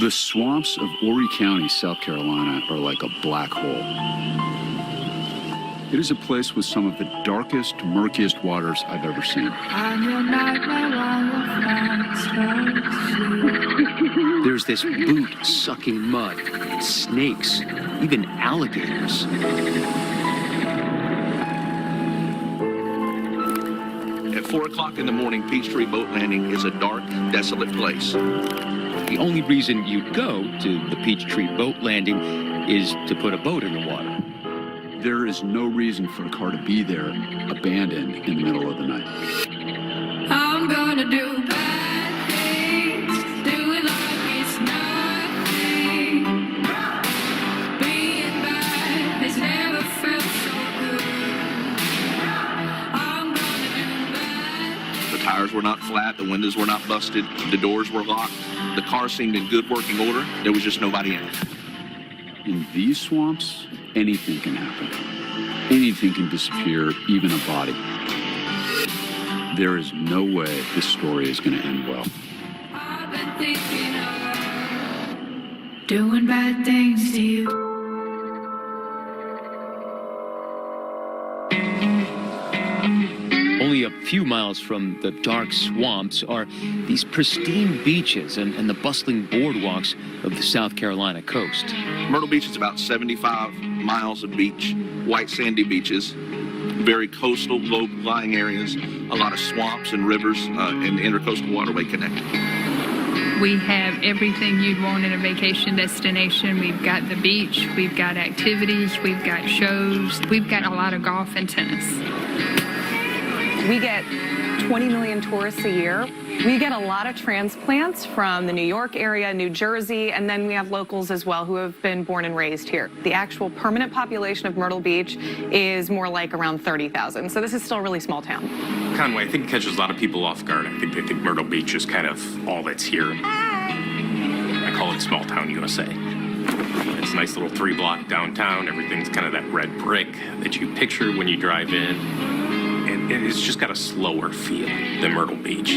The swamps of Horry County, South Carolina, are like a black hole. It is a place with some of the darkest, murkiest waters I've ever seen. There's this boot-sucking mud, snakes, even alligators. At 4 o'clock in the morning, Peachtree Boat Landing is a dark, desolate place. The only reason you'd go to the Peachtree Boat Landing is to put a boat in the water. There is no reason for a car to be there, abandoned in the middle of the night. I'm gonna do bad things, do it like it's nothing. Being bad has never felt so good. I'm gonna do bad. The tires were not flat, the windows were not busted, the doors were locked. The car seemed in good working order. There was just nobody in it. In these swamps, anything can happen. Anything can disappear, even a body. There is no way this story is going to end well. I've been thinking of doing bad things to you. Only a few miles from the dark swamps are these pristine beaches and the bustling boardwalks of the South Carolina coast. Myrtle Beach is about 75 miles of beach, white sandy beaches, very coastal, low-lying areas, a lot of swamps and rivers, and the intercoastal waterway connected. We have everything you'd want in a vacation destination. We've got the beach, we've got activities, we've got shows, we've got a lot of golf and tennis. We get 20 million tourists a year. We get a lot of transplants from the New York area, New Jersey, and then we have locals as well who have been born and raised here. The actual permanent population of Myrtle Beach is more like around 30,000, so this is still a really small town. Conway, I think, catches a lot of people off guard. I think they think Myrtle Beach is kind of all that's here. I call it small town USA. It's a nice little 3-block downtown. Everything's kind of that red brick that you picture when you drive in. And it's just got a slower feel than Myrtle Beach.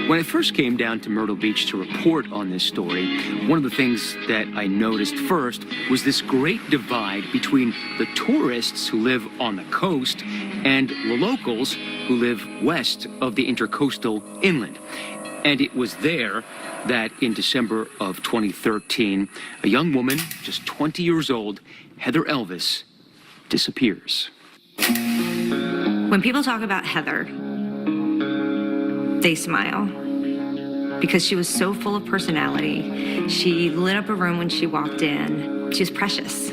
When I first came down to Myrtle Beach to report on this story, one of the things that I noticed first was this great divide between the tourists who live on the coast and the locals who live west of the intercoastal inland. And it was there that in December of 2013, a young woman, just 20 years old, Heather Elvis, disappears. When people talk about Heather, they smile because she was so full of personality. She lit up a room when she walked in. She was precious.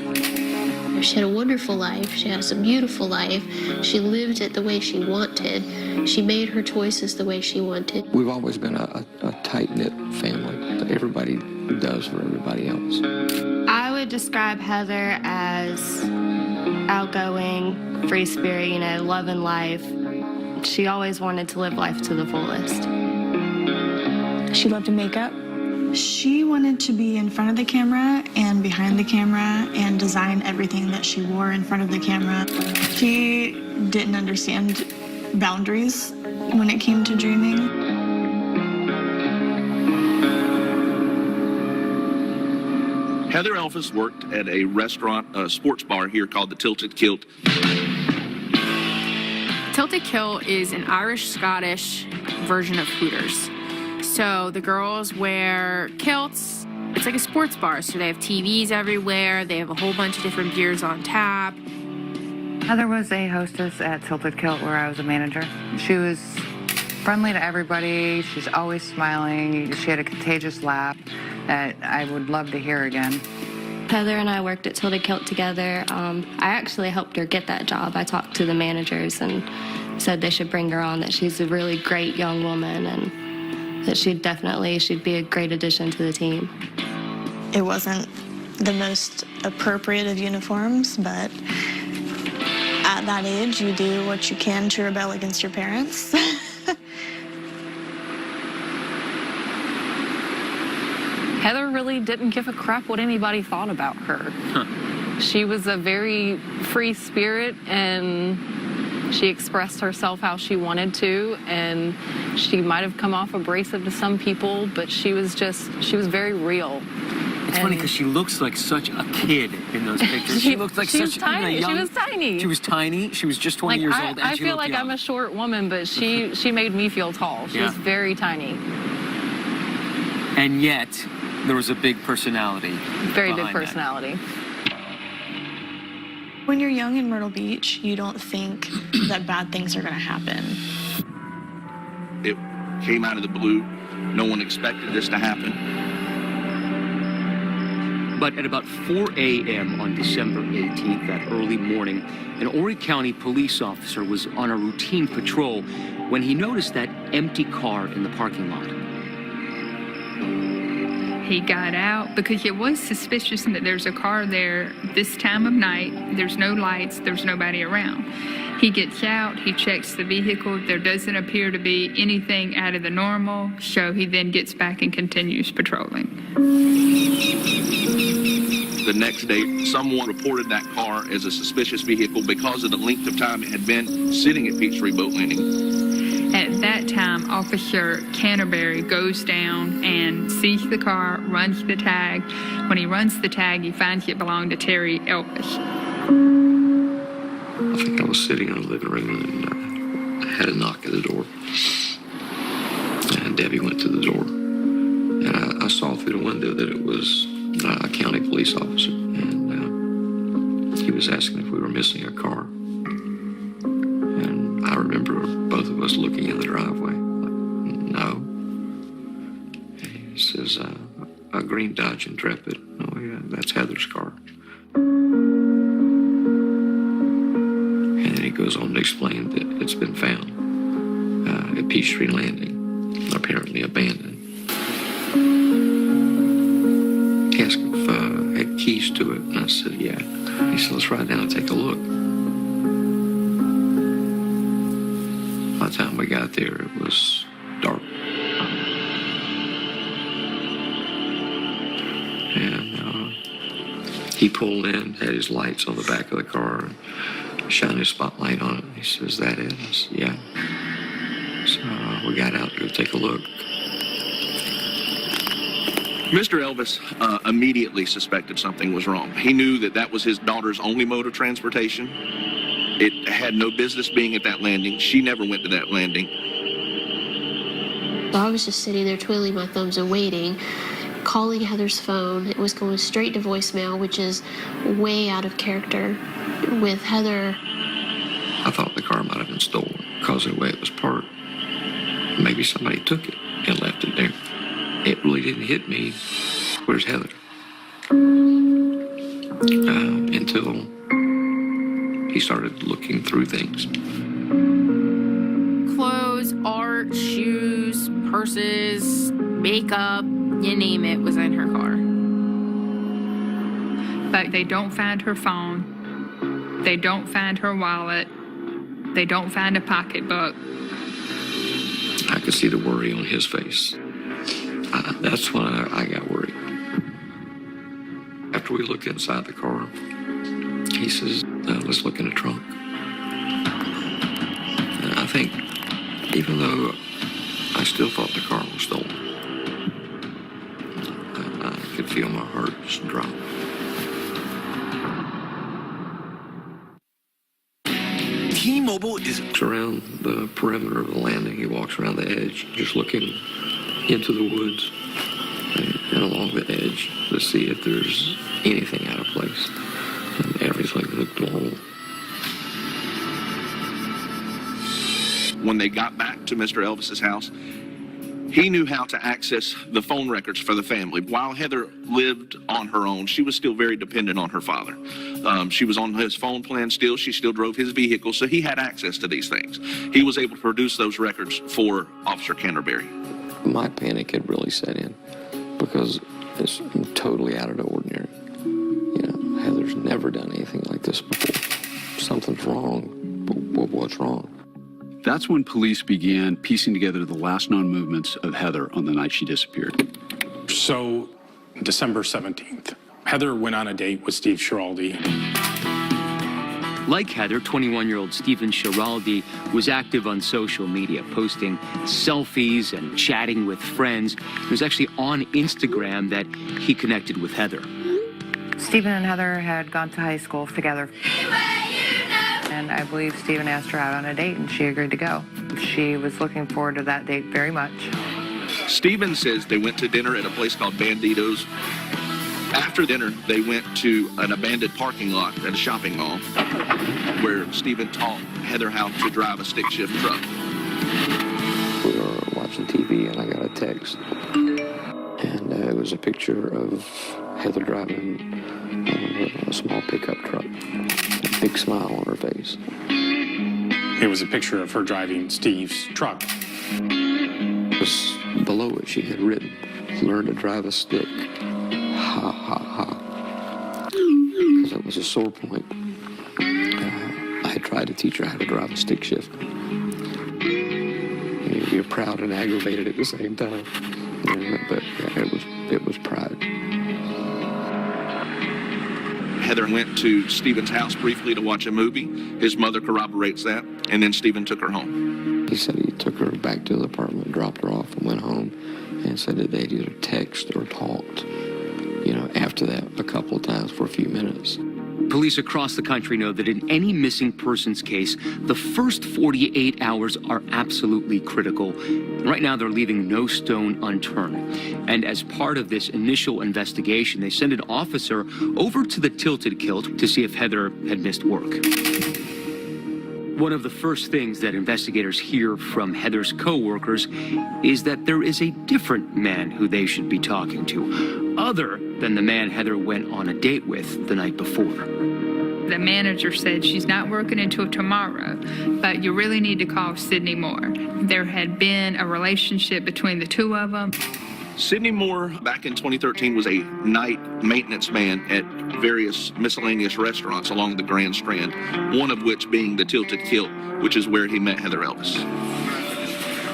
She had a wonderful life. She has a beautiful life. She lived it the way she wanted. She made her choices the way she wanted. We've always been a tight-knit family. Everybody does for everybody else. I would describe Heather as outgoing, free spirit, loving life. She always wanted to live life to the fullest. She loved to make up. She wanted to be in front of the camera and behind the camera and design everything that she wore in front of the camera. She didn't understand boundaries when it came to dreaming. Heather Elvis worked at a restaurant, sports bar here called the Tilted Kilt. Tilted Kilt is an Irish-Scottish version of Hooters. So the girls wear kilts. It's like a sports bar, so they have TVs everywhere. They have a whole bunch of different beers on tap. Heather was a hostess at Tilted Kilt where I was a manager. She was friendly to everybody. She's always smiling. She had a contagious laugh that I would love to hear again. Heather and I worked at Tilted Kilt together. I actually helped her get that job. I talked to the managers and said they should bring her on, that she's a really great young woman and that she'd be a great addition to the team. It wasn't the most appropriate of uniforms, but at that age, you do what you can to rebel against your parents. Heather really didn't give a crap what anybody thought about her. She was a very free spirit and She expressed herself how she wanted to, and she might have come off abrasive to some people, but she was very real. It's funny because she looks like such a kid in those pictures. She looked like she was tiny. She was tiny. She was tiny. She was just 20 years old. And I she feel looked like young. I'm a short woman, but she made me feel tall. She was very tiny. And yet, there was a big personality. Very big personality. When you're young in Myrtle Beach, you don't think that bad things are going to happen. It came out of the blue. No one expected this to happen. But at about 4 a.m. on December 18th, that early morning, an Horry County police officer was on a routine patrol when he noticed that empty car in the parking lot. He got out because it was suspicious that there's a car there this time of night. There's no lights. There's nobody around. He gets out. He checks the vehicle. There doesn't appear to be anything out of the normal. So he then gets back and continues patrolling. The next day, someone reported that car as a suspicious vehicle because of the length of time it had been sitting at Peachtree Boat Landing. At that time, Officer Canterbury goes down and sees the car, runs the tag. When he runs the tag, he finds it belonged to Terry Elvis. I think I was sitting in the living room and I had a knock at the door. And Debbie went to the door. And I saw through the window that it was a county police officer. And he was asking if we were missing a car. And I remember both of us looking in the driveway. Like, no. And he says, a green Dodge Intrepid. Oh, yeah, that's Heather's car. And then he goes on to explain that it's been found at Peachtree Landing, apparently abandoned. He asked if I had keys to it, and I said, yeah. He said, let's ride down and take a look. By the time we got there, it was dark. And he pulled in, had his lights on the back of the car, and shined his spotlight on it. He says, that it? I said, yeah. So we got out to go take a look. Mr. Elvis immediately suspected something was wrong. He knew that that was his daughter's only mode of transportation. It had no business being at that landing. She never went to that landing. I was just sitting there twiddling my thumbs and waiting, calling Heather's phone. It was going straight to voicemail, which is way out of character with Heather. I thought the car might have been stolen because of the way it was parked. Maybe somebody took it and left it there. It really didn't hit me. Where's Heather? Until he started looking through things. Clothes, art, shoes, purses, makeup, you name it, was in her car. But they don't find her phone. They don't find her wallet. They don't find a pocketbook. I could see the worry on his face. That's when I got worried. After we looked inside the car, he says, let's look in the trunk. And I think, even though I still thought the car was stolen, I could feel my heart just drop. T-Mobile is around the perimeter of the landing. He walks around the edge, just looking into the woods and along the edge to see if there's anything out of place. And everything looked normal. When they got back to Mr. Elvis's house, he knew how to access the phone records for the family. While Heather lived on her own, she was still very dependent on her father. She was on his phone plan still. She still drove his vehicle, so he had access to these things. He was able to produce those records for Officer Canterbury. My panic had really set in because it's totally out of the ordinary. You know, Heather's never done anything like this before. Something's wrong, but what's wrong? That's when police began piecing together the last known movements of Heather on the night she disappeared. So, December 17th, Heather went on a date with Steve Schiraldi. Like Heather, 21-year-old Stephen Schiraldi was active on social media, posting selfies and chatting with friends. It was actually on Instagram that he connected with Heather. Stephen and Heather had gone to high school together. And I believe Stephen asked her out on a date, and she agreed to go. She was looking forward to that date very much. Stephen says they went to dinner at a place called Bandito's. After dinner, they went to an abandoned parking lot at a shopping mall where Stephen taught Heather how to drive a stick shift truck. We were watching TV and I got a text. And it was a picture of Heather driving a small pickup truck. A big smile on her face. It was a picture of her driving Steve's truck. Was below it, she had written, "Learn to drive a stick. Ha, ha, ha." Because it was a sore point. I had tried to teach her how to drive a stick shift. You're proud and aggravated at the same time. But it was pride. Heather went to Stephen's house briefly to watch a movie. His mother corroborates that, and then Stephen took her home. He said he took her back to the apartment, dropped her off, and went home, and said that they'd either text or talked, after that a couple of times for a few minutes. Police across the country know that in any missing persons case, the first 48 hours are absolutely critical. Right now, they're leaving no stone unturned. And as part of this initial investigation, they sent an officer over to the Tilted Kilt to see if Heather had missed work. One of the first things that investigators hear from Heather's co-workers is that there is a different man who they should be talking to, other than the man Heather went on a date with the night before. The manager said she's not working until tomorrow, but you really need to call Sidney Moore. There had been a relationship between the two of them. Sidney Moore, back in 2013, was a night maintenance man at various miscellaneous restaurants along the Grand Strand, one of which being the Tilted Kilt, which is where he met Heather Elvis.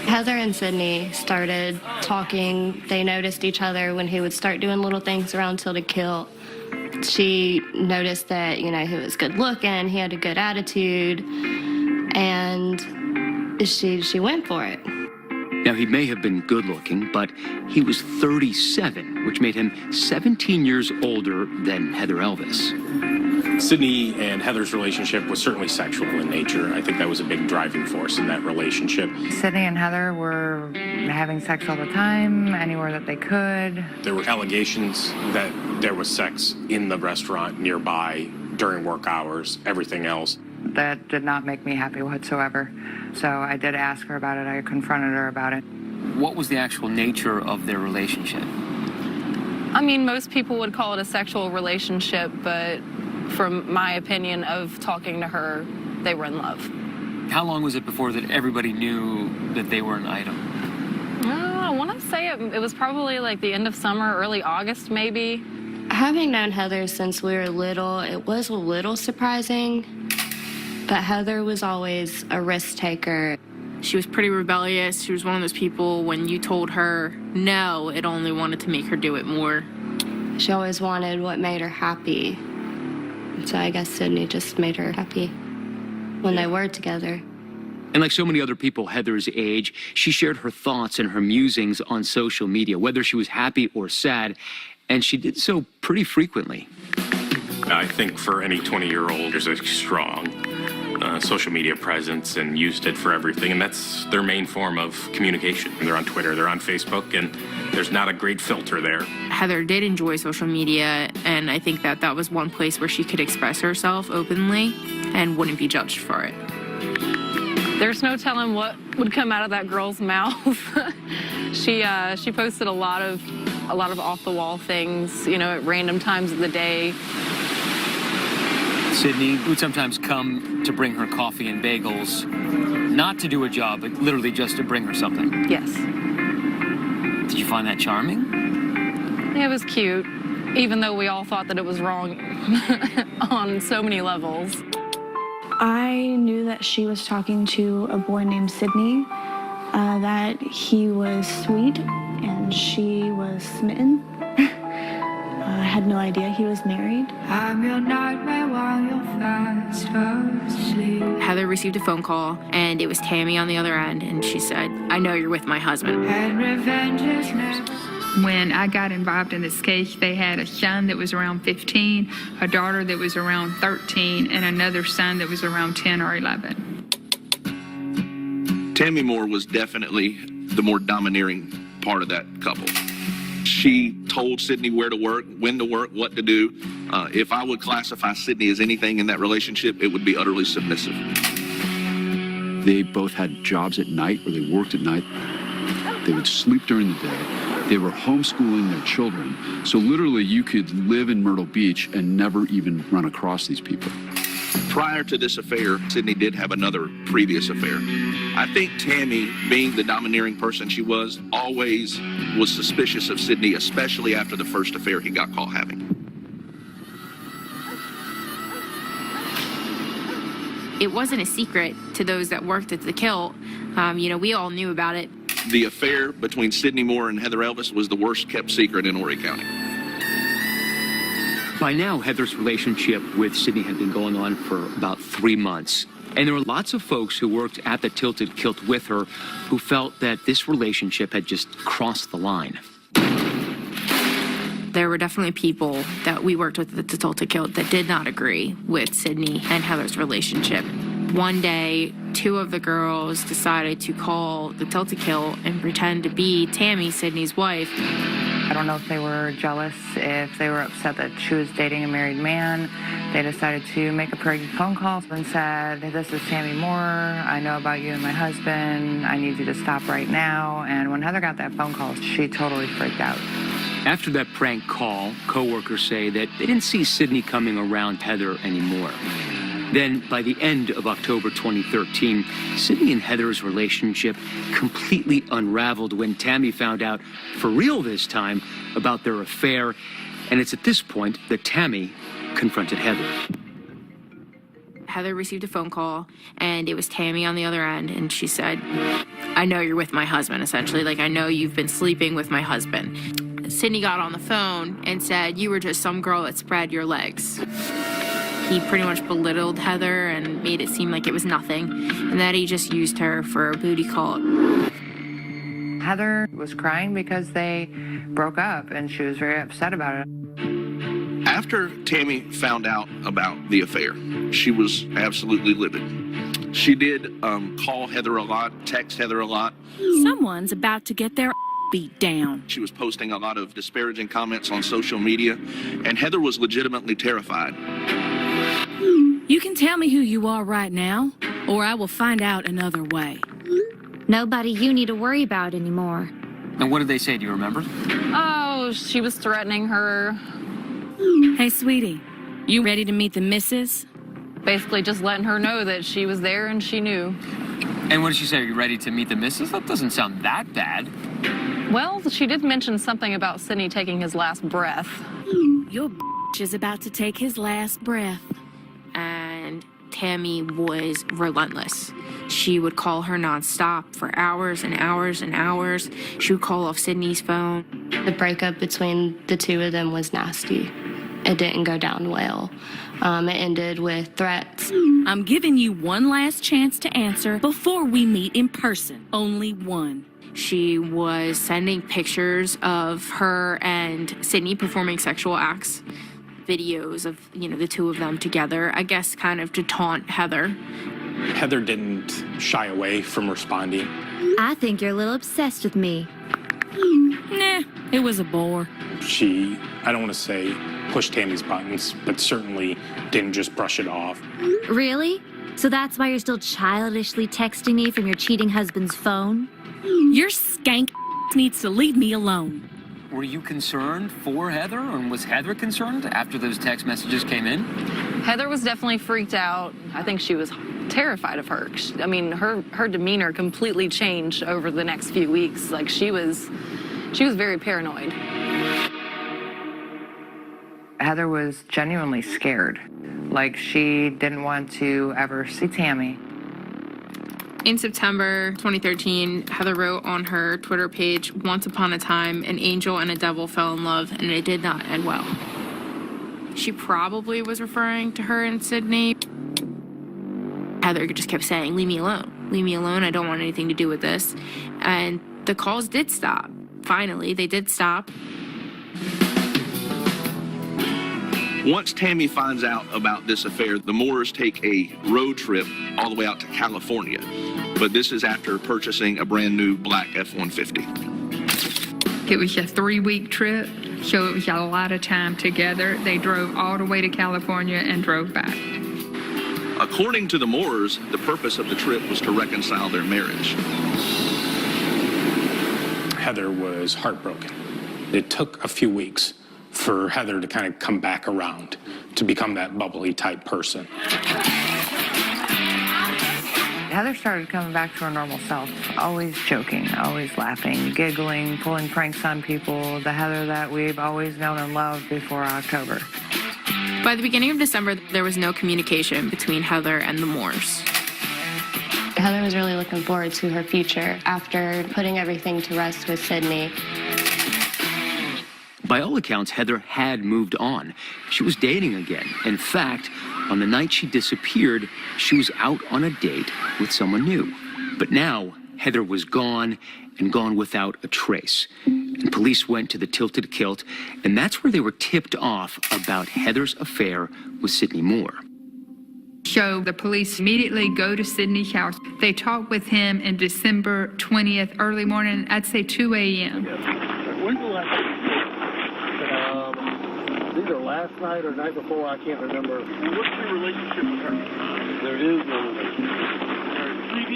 Heather and Sidney started talking. They noticed each other when he would start doing little things around Tilted Kilt. She noticed that, he was good looking, he had a good attitude, and she went for it. Now, he may have been good looking, but he was 37, which made him 17 years older than Heather Elvis. Sidney and Heather's relationship was certainly sexual in nature. I think that was a big driving force in that relationship. Sidney and Heather were having sex all the time, anywhere that they could. There were allegations that there was sex in the restaurant nearby during work hours, everything else. That did not make me happy whatsoever. So I did ask her about it. I confronted her about it. What was the actual nature of their relationship? I mean, most people would call it a sexual relationship, but from my opinion of talking to her, they were in love. How long was it before that everybody knew that they were an item? I want to say it was probably like the end of summer, early August maybe. Having known Heather since we were little, it was a little surprising, but Heather was always a risk taker. She was pretty rebellious. She was one of those people, when you told her no, it only wanted to make her do it more. She always wanted what made her happy. So I guess Sidney just made her happy when they were together. And like so many other people Heather's age, she shared her thoughts and her musings on social media, whether she was happy or sad, and she did so pretty frequently. I think for any 20-year-old, there's a strong social media presence and used it for everything, and that's their main form of communication. They're on Twitter, they're on Facebook, and there's not a great filter there. Heather did enjoy social media, and I think that was one place where she could express herself openly and wouldn't be judged for it. There's no telling what would come out of that girl's mouth. She posted a lot of off-the-wall things, at random times of the day. Sidney would sometimes come to bring her coffee and bagels, not to do a job, but literally just to bring her something. Yes. Did you find that charming? It was cute, even though we all thought that it was wrong on so many levels. I knew that she was talking to a boy named Sidney, that he was sweet and she was smitten. had no idea he was married. I'm your nightmare while you're fast asleep. Heather received a phone call, and it was Tammy on the other end, and she said, I know you're with my husband. And revenge is never. When I got involved in this case, they had a son that was around 15, a daughter that was around 13, and another son that was around 10 or 11. Tammy Moore was definitely the more domineering part of that couple. She told Sidney where to work, when to work, what to do. If I would classify Sidney as anything in that relationship, it would be utterly submissive. They both had jobs at night, or they worked at night. They would sleep during the day. They were homeschooling their children. So literally you could live in Myrtle Beach and never even run across these people. Prior to this affair, Sidney did have another previous affair. I think Tammy, being the domineering person she was, always was suspicious of Sidney, especially after the first affair he got caught having. It wasn't a secret to those that worked at the kilt. We all knew about it. The affair between Sidney Moore and Heather Elvis was the worst kept secret in Horry County. By now, Heather's relationship with Sidney had been going on for about 3 months. And there were lots of folks who worked at the Tilted Kilt with her who felt that this relationship had just crossed the line. There were definitely people that we worked with at the Tilted Kilt that did not agree with Sidney and Heather's relationship. One day, 2 of the girls decided to call the Tilted Kilt and pretend to be Tammy, Sidney's wife. I don't know if they were jealous, if they were upset that she was dating a married man. They decided to make a prank phone call and said, this is Tammy Moore. I know about you and my husband. I need you to stop right now. And when Heather got that phone call, she totally freaked out. After that prank call, co-workers say that they didn't see Sidney coming around Heather anymore. Then, by the end of October 2013, Sidney and Heather's relationship completely unraveled when Tammy found out, for real this time, about their affair. And it's at this point that Tammy confronted Heather. Heather received a phone call, and it was Tammy on the other end, and she said, I know you're with my husband, essentially. Like, I know you've been sleeping with my husband. Sidney got on the phone and said, you were just some girl that spread your legs. He pretty much belittled Heather and made it seem like it was nothing, and that he just used her for a booty call. Heather was crying because they broke up, and she was very upset about it. After Tammy found out about the affair, she was absolutely livid. She did call Heather a lot, text Heather a lot. Someone's about to get their beat down. She was posting a lot of disparaging comments on social media, and Heather was legitimately terrified. You can tell me who you are right now, or I will find out another way. Nobody you need to worry about anymore. And what did they say? Do you remember? Oh, she was threatening her. Hey, sweetie, you ready to meet the missus? Basically just letting her know that she was there and she knew. And what did she say? Are you ready to meet the missus? That doesn't sound that bad. Well, she did mention something about Sidney taking his last breath. Your is about to take his last breath. And Tammy was relentless. She would call her nonstop for hours and hours and hours. She would call off Sidney's phone. The breakup between the two of them was nasty. It didn't go down well. It ended with threats. I'm giving you one last chance to answer before we meet in person. Only one. She was sending pictures of her and Sidney performing sexual acts, videos of, the two of them together, I guess kind of to taunt Heather. Heather didn't shy away from responding. I think you're a little obsessed with me. Nah, it was a bore. She, I don't want to say pushed Tammy's buttons, but certainly didn't just brush it off. Really? So that's why you're still childishly texting me from your cheating husband's phone? Your skank needs to leave me alone. Were you concerned for Heather, and was Heather concerned after those text messages came in? Heather was definitely freaked out. I think she was terrified of her. I mean, her demeanor completely changed over the next few weeks. Like, she was very paranoid. Heather was genuinely scared. Like, she didn't want to ever see Tammy. In September 2013, Heather wrote on her Twitter page, "Once upon a time, an angel and a devil fell in love, and it did not end well." She probably was referring to her and Sidney. Heather just kept saying, leave me alone. Leave me alone. I don't want anything to do with this. And the calls did stop. Finally, they did stop. Once Tammy finds out about this affair, the Moores take a road trip all the way out to California. But this is after purchasing a brand new black F-150. It was a 3-week trip, so it was a lot of time together. They drove all the way to California and drove back. According to the Moores, the purpose of the trip was to reconcile their marriage. Heather was heartbroken. It took a few weeks for Heather to kind of come back around, to become that bubbly type person. Heather started coming back to her normal self, always joking, always laughing, giggling, pulling pranks on people, the Heather that we've always known and loved before October. By the beginning of December, there was no communication between Heather and the Moores. Heather was really looking forward to her future after putting everything to rest with Sidney. By all accounts, Heather had moved on. She was dating again. In fact, on the night she disappeared, she was out on a date with someone new. But now, Heather was gone, and gone without a trace. And police went to the Tilted Kilt, and that's where they were tipped off about Heather's affair with Sidney Moore. So the police immediately go to Sidney's house. They talk with him in December 20th, early morning, I'd say 2 a.m. When's the last either last night or night before, I can't remember. What's your relationship with her? There is no relationship.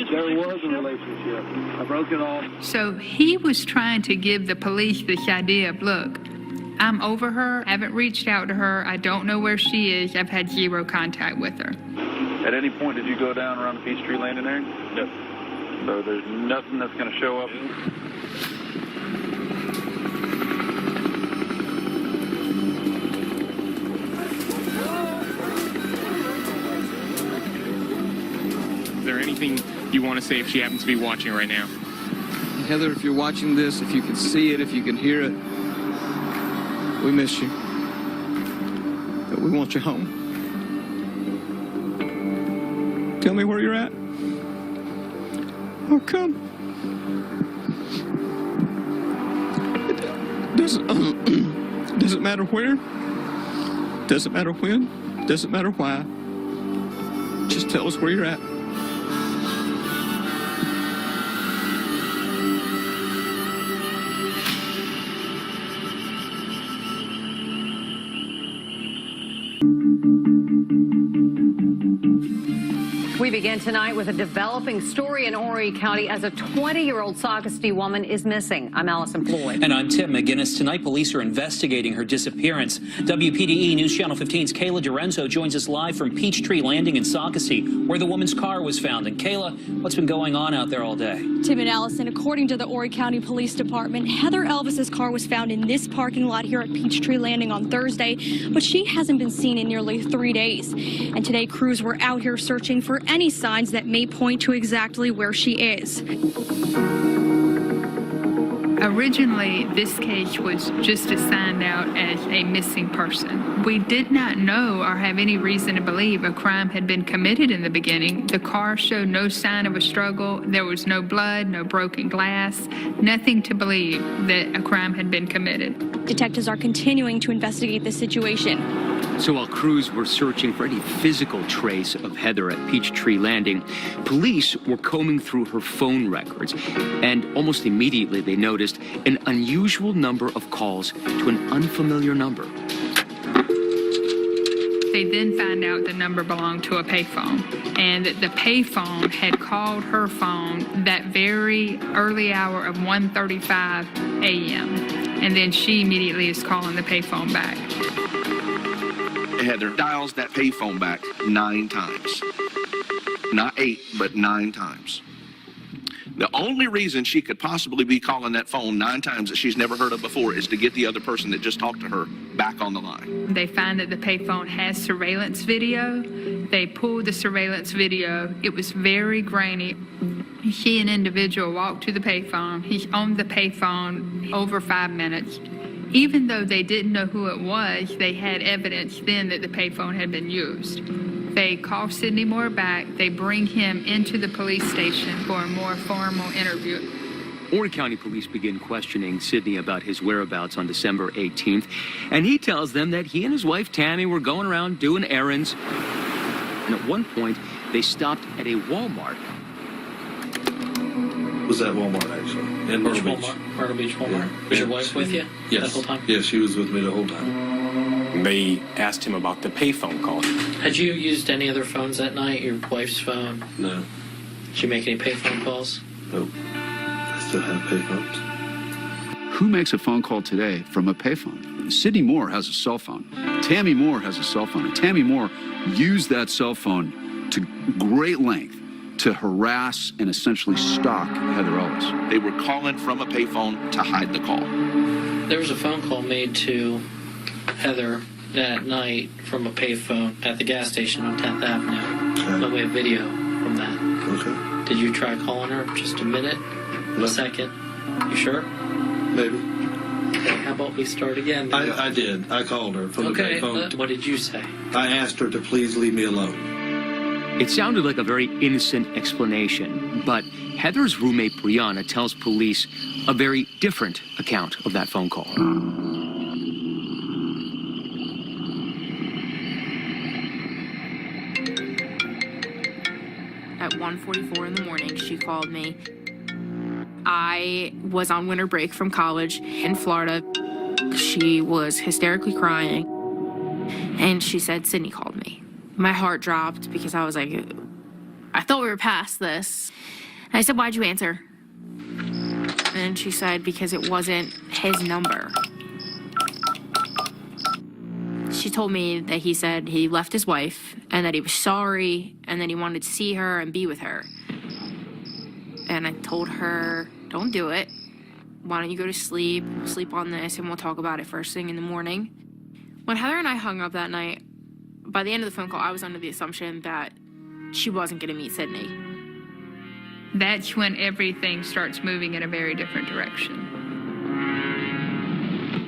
There was a relationship. I broke it off. So he was trying to give the police this idea of, look, I'm over her, haven't reached out to her, I don't know where she is, I've had zero contact with her. At any point, did you go down around the Peachtree Landing area? No. So there's nothing that's going to show up? Is there anything you want to say if she happens to be watching right now? Heather, if you're watching this, if you can see it, if you can hear it, we miss you. But we want you home. Tell me where you're at. I'll come. Doesn't matter where. Doesn't matter when. Doesn't matter why. Just tell us where you're at. We begin tonight with a developing story in Horry County as a 20-year-old Sockasty woman is missing. I'm Allison Floyd. And I'm Tim McGinnis. Tonight, police are investigating her disappearance. WPDE News Channel 15's Kayla Dorenzo joins us live from Peachtree Landing in Sockasty, where the woman's car was found. And Kayla, what's been going on out there all day? Tim and Allison, according to the Horry County Police Department, Heather Elvis's car was found in this parking lot here at Peachtree Landing on Thursday, but she hasn't been seen in nearly 3 days. And today, crews were out here searching for any signs that may point to exactly where she is. Originally, this case was just assigned out as a missing person. We did not know or have any reason to believe a crime had been committed in the beginning. The car showed no sign of a struggle. There was no blood, no broken glass, nothing to believe that a crime had been committed. Detectives are continuing to investigate the situation. So while crews were searching for any physical trace of Heather at Peachtree Landing, police were combing through her phone records, and almost immediately they noticed an unusual number of calls to an unfamiliar number. They then found out the number belonged to a payphone, and that the payphone had called her phone that very early hour of 1:35 a.m. And then she immediately is calling the payphone back. Heather dials that payphone back 9 times. Not 8, but 9 times. The only reason she could possibly be calling that phone 9 times that she's never heard of before is to get the other person that just talked to her back on the line. They find that the payphone has surveillance video. They pulled the surveillance video. It was very grainy. You see an individual walk to the payphone. He's on the payphone over 5 minutes. Even though they didn't know who it was, they had evidence then that the payphone had been used. They call Sidney Moore back. They bring him into the police station for a more formal interview. Horry County Police begin questioning Sidney about his whereabouts on December 18th, and he tells them that he and his wife Tammy were going around doing errands. And at one point, they stopped at a Walmart. Was that Walmart, actually? In Myrtle Beach. Myrtle Beach Walmart. Yeah. Was your wife with you Yes. that whole time? Yes, she was with me the whole time. They asked him about the payphone call. Had you used any other phones that night? Your wife's phone? No. Did you make any payphone calls? Nope. I still have payphones. Who makes a phone call today from a payphone? Sidney Moore has a cell phone. Tammy Moore has a cell phone. And Tammy Moore used that cell phone to great length to harass and essentially stalk Heather Elvis. They were calling from a payphone to hide the call. There was a phone call made to Heather that night from a payphone at the gas station on 10th Avenue. Okay. But we have video from that. Okay. Did you try calling her just a minute? No. A second? You sure? Maybe. Okay, how about we start again? I did. I called her from the payphone. What did you say? I asked her to please leave me alone. It sounded like a very innocent explanation, but Heather's roommate Brianna tells police a very different account of that phone call. At 1:44 in the morning, she called me. I was on winter break from college in Florida. She was hysterically crying, and she said, Sidney called me. My heart dropped because I was like, I thought we were past this. And I said, why'd you answer? And she said, because it wasn't his number. She told me that he said he left his wife and that he was sorry and that he wanted to see her and be with her. And I told her, don't do it. Why don't you go to sleep? We'll sleep on this and we'll talk about it first thing in the morning. When Heather and I hung up that night, by the end of the phone call, I was under the assumption that she wasn't going to meet Sidney. That's when everything starts moving in a very different direction.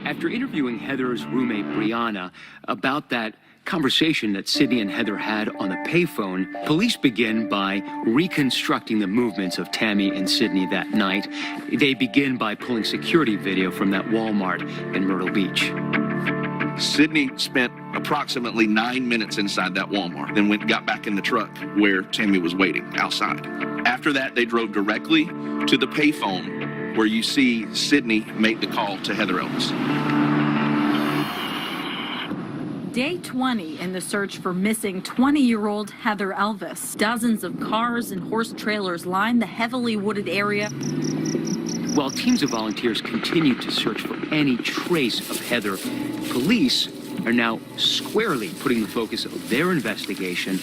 After interviewing Heather's roommate Brianna about that conversation that Sidney and Heather had on the payphone, police begin by reconstructing the movements of Tammy and Sidney that night. They begin by pulling security video from that Walmart in Myrtle Beach. Sidney spent approximately 9 minutes inside that Walmart, then got back in the truck where Tammy was waiting outside. After that, they drove directly to the payphone where you see Sidney make the call to Heather Elvis. Day 20 in the search for missing 20-year-old Heather Elvis. Dozens of cars and horse trailers line the heavily wooded area. While teams of volunteers continue to search for any trace of Heather, police are now squarely putting the focus of their investigation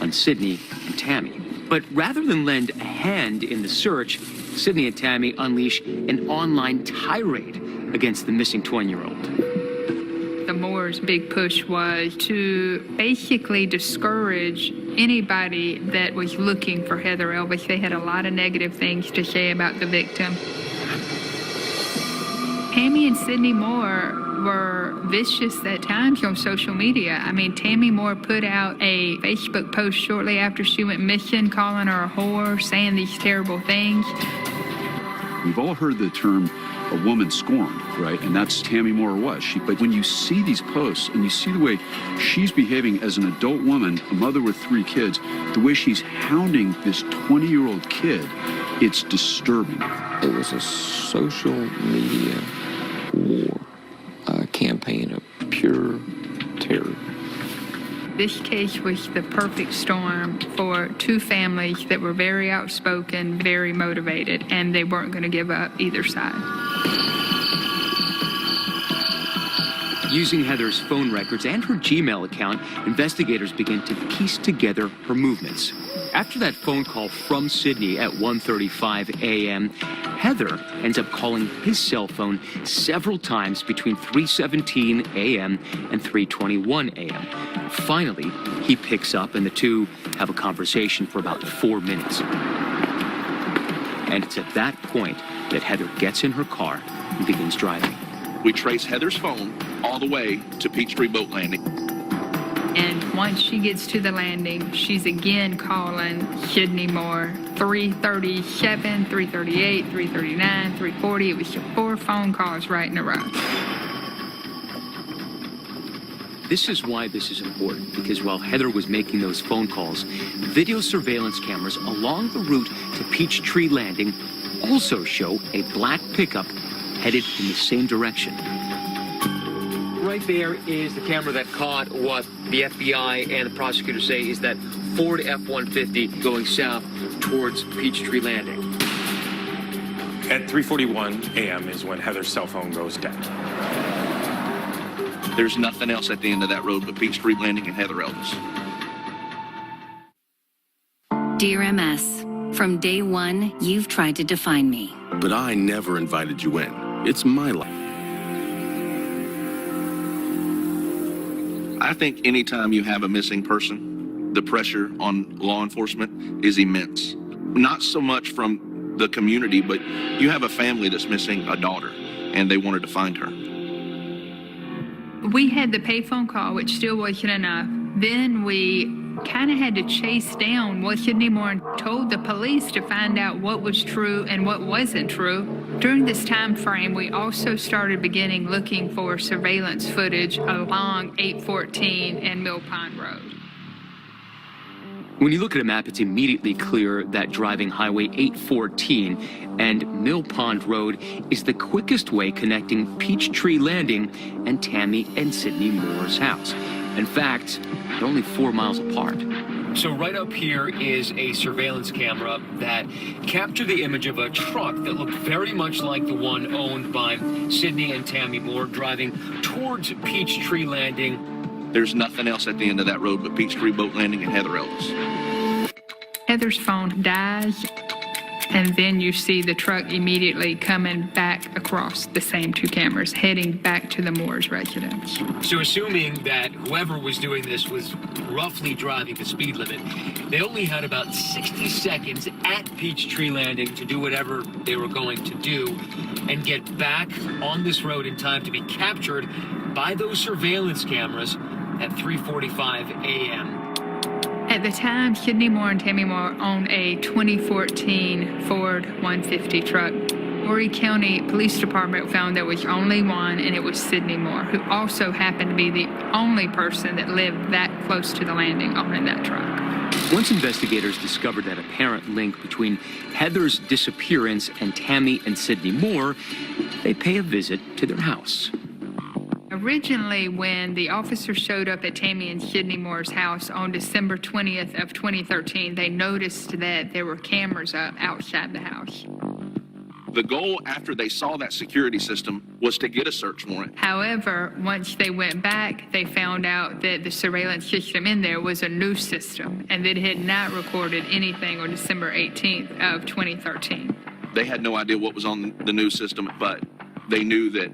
on Sidney and Tammy. But rather than lend a hand in the search, Sidney and Tammy unleash an online tirade against the missing 20-year-old. The Moore's big push was to basically discourage anybody that was looking for Heather Elvis. They had a lot of negative things to say about the victim. Tammy and Sidney Moore were vicious at times on social media. I mean, Tammy Moore put out a Facebook post shortly after she went missing, calling her a whore, saying these terrible things. We've all heard the term a woman scorned, right? And that's Tammy Moore was. But when you see these posts and you see the way she's behaving as an adult woman, a mother with 3 kids, the way she's hounding this 20-year-old kid, it's disturbing. It was a social media war, a campaign of pure terror. This case was the perfect storm for 2 families that were very outspoken, very motivated, and they weren't going to give up either side. Using Heather's phone records and her Gmail account, investigators begin to piece together her movements. After that phone call from Sidney at 1:35 a.m., Heather ends up calling his cell phone several times between 3:17 a.m. and 3:21 a.m. Finally, he picks up and the two have a conversation for about 4 minutes. And it's at that point that Heather gets in her car and begins driving. We trace Heather's phone all the way to Peachtree Boat Landing. And once she gets to the landing, she's again calling Sidney Moore. 3:37, 3:38, 3:39, 3:40. It was 4 phone calls right in a row. This is why this is important, because while Heather was making those phone calls, video surveillance cameras along the route to Peachtree Landing also show a black pickup headed in the same direction. Right there is the camera that caught what the FBI and the prosecutors say is that Ford F-150 going south towards Peachtree Landing. At 3:41 a.m. is when Heather's cell phone goes dead. There's nothing else at the end of that road but Peachtree Landing and Heather Elvis. Dear MS, from day one, you've tried to define me. But I never invited you in. It's my life. I think anytime you have a missing person, the pressure on law enforcement is immense. Not so much from the community, but you have a family that's missing a daughter, and they wanted to find her. We had the payphone call, which still wasn't enough. Then we kind of had to chase down what Sidney Moore told the police to find out what was true and what wasn't true. During this time frame, we also started looking for surveillance footage along 814 and Mill Pond Road. When you look at a map, it's immediately clear that driving Highway 814 and Mill Pond Road is the quickest way connecting Peachtree Landing and Tammy and Sidney Moore's house. In fact, they're only 4 miles apart. So right up here is a surveillance camera that captured the image of a truck that looked very much like the one owned by Sidney and Tammy Moore driving towards Peachtree Landing. There's nothing else at the end of that road but Peachtree Boat Landing and Heather Elvis. Heather's phone dies, and then you see the truck immediately coming back across the same 2 cameras, heading back to the Moore's residence. So assuming that whoever was doing this was roughly driving the speed limit, they only had about 60 seconds at Peachtree Landing to do whatever they were going to do and get back on this road in time to be captured by those surveillance cameras at 3:45 a.m. At the time, Sidney Moore and Tammy Moore owned a 2014 Ford 150 truck. Horry County Police Department found there was only one, and it was Sidney Moore, who also happened to be the only person that lived that close to the landing owning that truck. Once investigators discovered that apparent link between Heather's disappearance and Tammy and Sidney Moore, they pay a visit to their house. Originally, when the officers showed up at Tammy and Sidney Moore's house on December 20th of 2013, they noticed that there were cameras up outside the house. The goal after they saw that security system was to get a search warrant. However, once they went back, they found out that the surveillance system in there was a new system and that it had not recorded anything on December 18th of 2013. They had no idea what was on the new system, but they knew that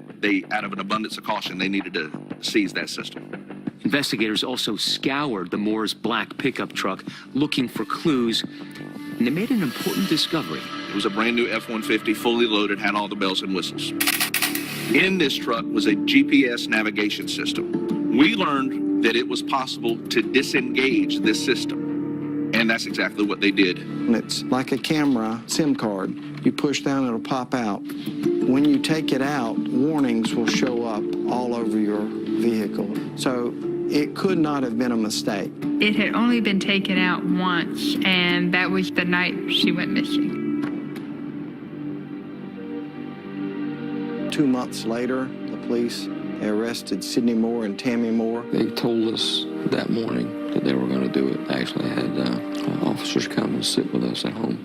out of an abundance of caution, they needed to seize that system. Investigators also scoured the Moore's black pickup truck looking for clues, and they made an important discovery. It was a brand new F-150, fully loaded, had all the bells and whistles. In this truck was a GPS navigation system. We learned that it was possible to disengage this system, and that's exactly what they did. It's like a camera SIM card. You push down, it'll pop out. When you take it out, warnings will show up all over your vehicle. So it could not have been a mistake. It had only been taken out once, and that was the night she went missing. 2 months later, the police arrested Sidney Moore and Tammy Moore. They told us that morning that they were going to do it. They actually had officers come and sit with us at home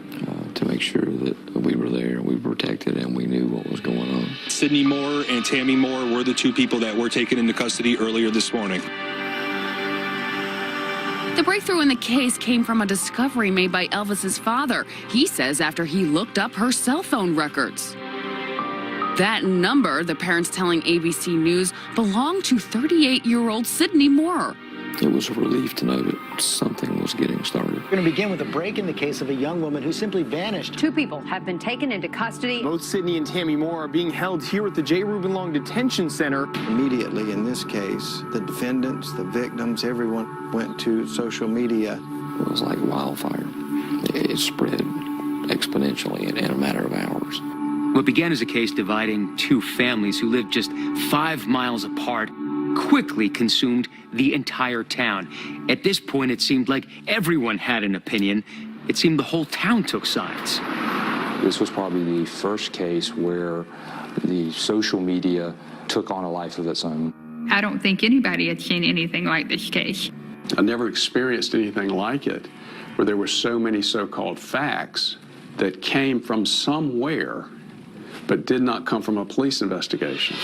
to make sure that we were there, we were protected, and we knew what was going on. Sidney Moore and Tammy Moore were the 2 people that were taken into custody earlier this morning. The breakthrough in the case came from a discovery made by Elvis's father. He says after he looked up her cell phone records. That number, the parents telling ABC News, belonged to 38-year-old Sidney Moore. It was a relief to know that something was getting started. We're going to begin with a break in the case of a young woman who simply vanished. 2 people have been taken into custody. Both Sidney and Tammy Moore are being held here at the J. Reuben Long Detention Center. Immediately in this case, the defendants, the victims, everyone went to social media. It was like wildfire. It spread exponentially in a matter of hours. What began as a case dividing 2 families who lived just 5 miles apart quickly consumed the entire town. At this point, it seemed like everyone had an opinion. It seemed the whole town took sides. This was probably the first case where the social media took on a life of its own. I don't think anybody had seen anything like this case. I never experienced anything like it, where there were so many so-called facts that came from somewhere, but did not come from a police investigation.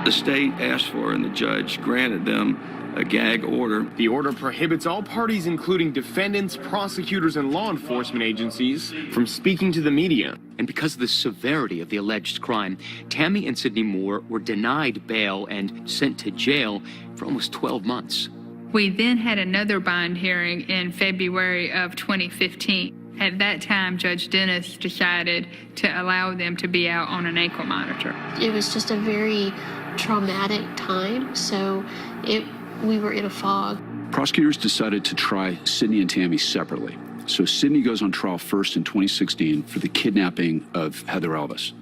The state asked for and the judge granted them a gag order. The order prohibits all parties, including defendants, prosecutors, and law enforcement agencies, from speaking to the media. And because of the severity of the alleged crime, Tammy and Sidney Moore were denied bail and sent to jail for almost 12 months. We then had another bond hearing in February of 2015. At that time, Judge Dennis decided to allow them to be out on an ankle monitor. It was just a very traumatic time, so we were in a fog. Prosecutors decided to try Sidney and Tammy separately. So Sidney goes on trial first in 2016 for the kidnapping of Heather Elvis.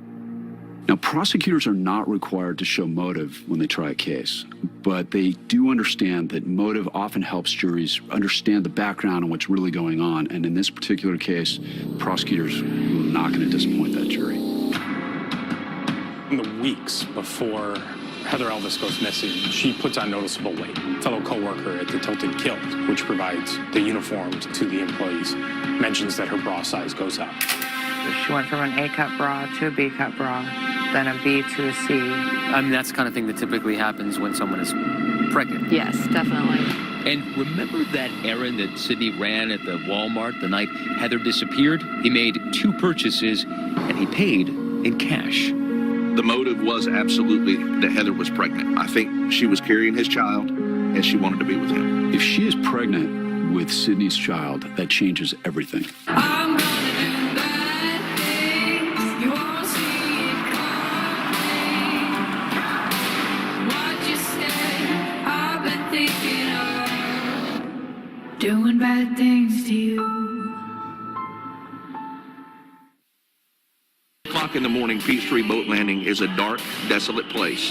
Now, prosecutors are not required to show motive when they try a case, but they do understand that motive often helps juries understand the background and what's really going on. And in this particular case, prosecutors were not going to disappoint that jury. In the weeks before Heather Elvis goes missing, she puts on noticeable weight. A fellow co-worker at the Tilted Kilt, which provides the uniforms to the employees, mentions that her bra size goes up. She went from an A-cup bra to a B-cup bra, then a B to a C. I mean, that's the kind of thing that typically happens when someone is pregnant. Yes, definitely. And remember that errand that Sidney ran at the Walmart the night Heather disappeared? He made 2 purchases, and he paid in cash. The motive was absolutely that Heather was pregnant. I think she was carrying his child, and she wanted to be with him. If she is pregnant with Sidney's child, that changes everything. Doing bad things to you. O'clock in the morning, Peachtree Boat Landing is a dark, desolate place.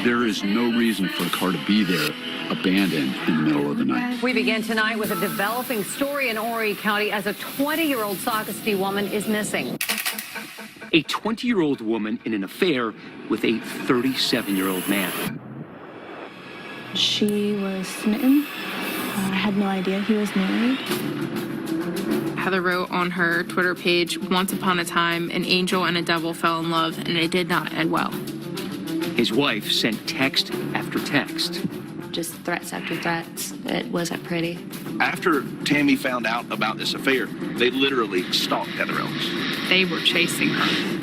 There is no reason for a car to be there, abandoned in the middle of the night. We begin tonight with a developing story in Horry County as a 20-year-old Sockasty woman is missing. A 20-year-old woman in an affair with a 37-year-old man. She was smitten. I had no idea he was married. Heather wrote on her Twitter page, "Once upon a time, an angel and a devil fell in love, and it did not end well." His wife sent text after text. Just threats after threats. It wasn't pretty. After Tammy found out about this affair, they literally stalked Heather Elvis. They were chasing her.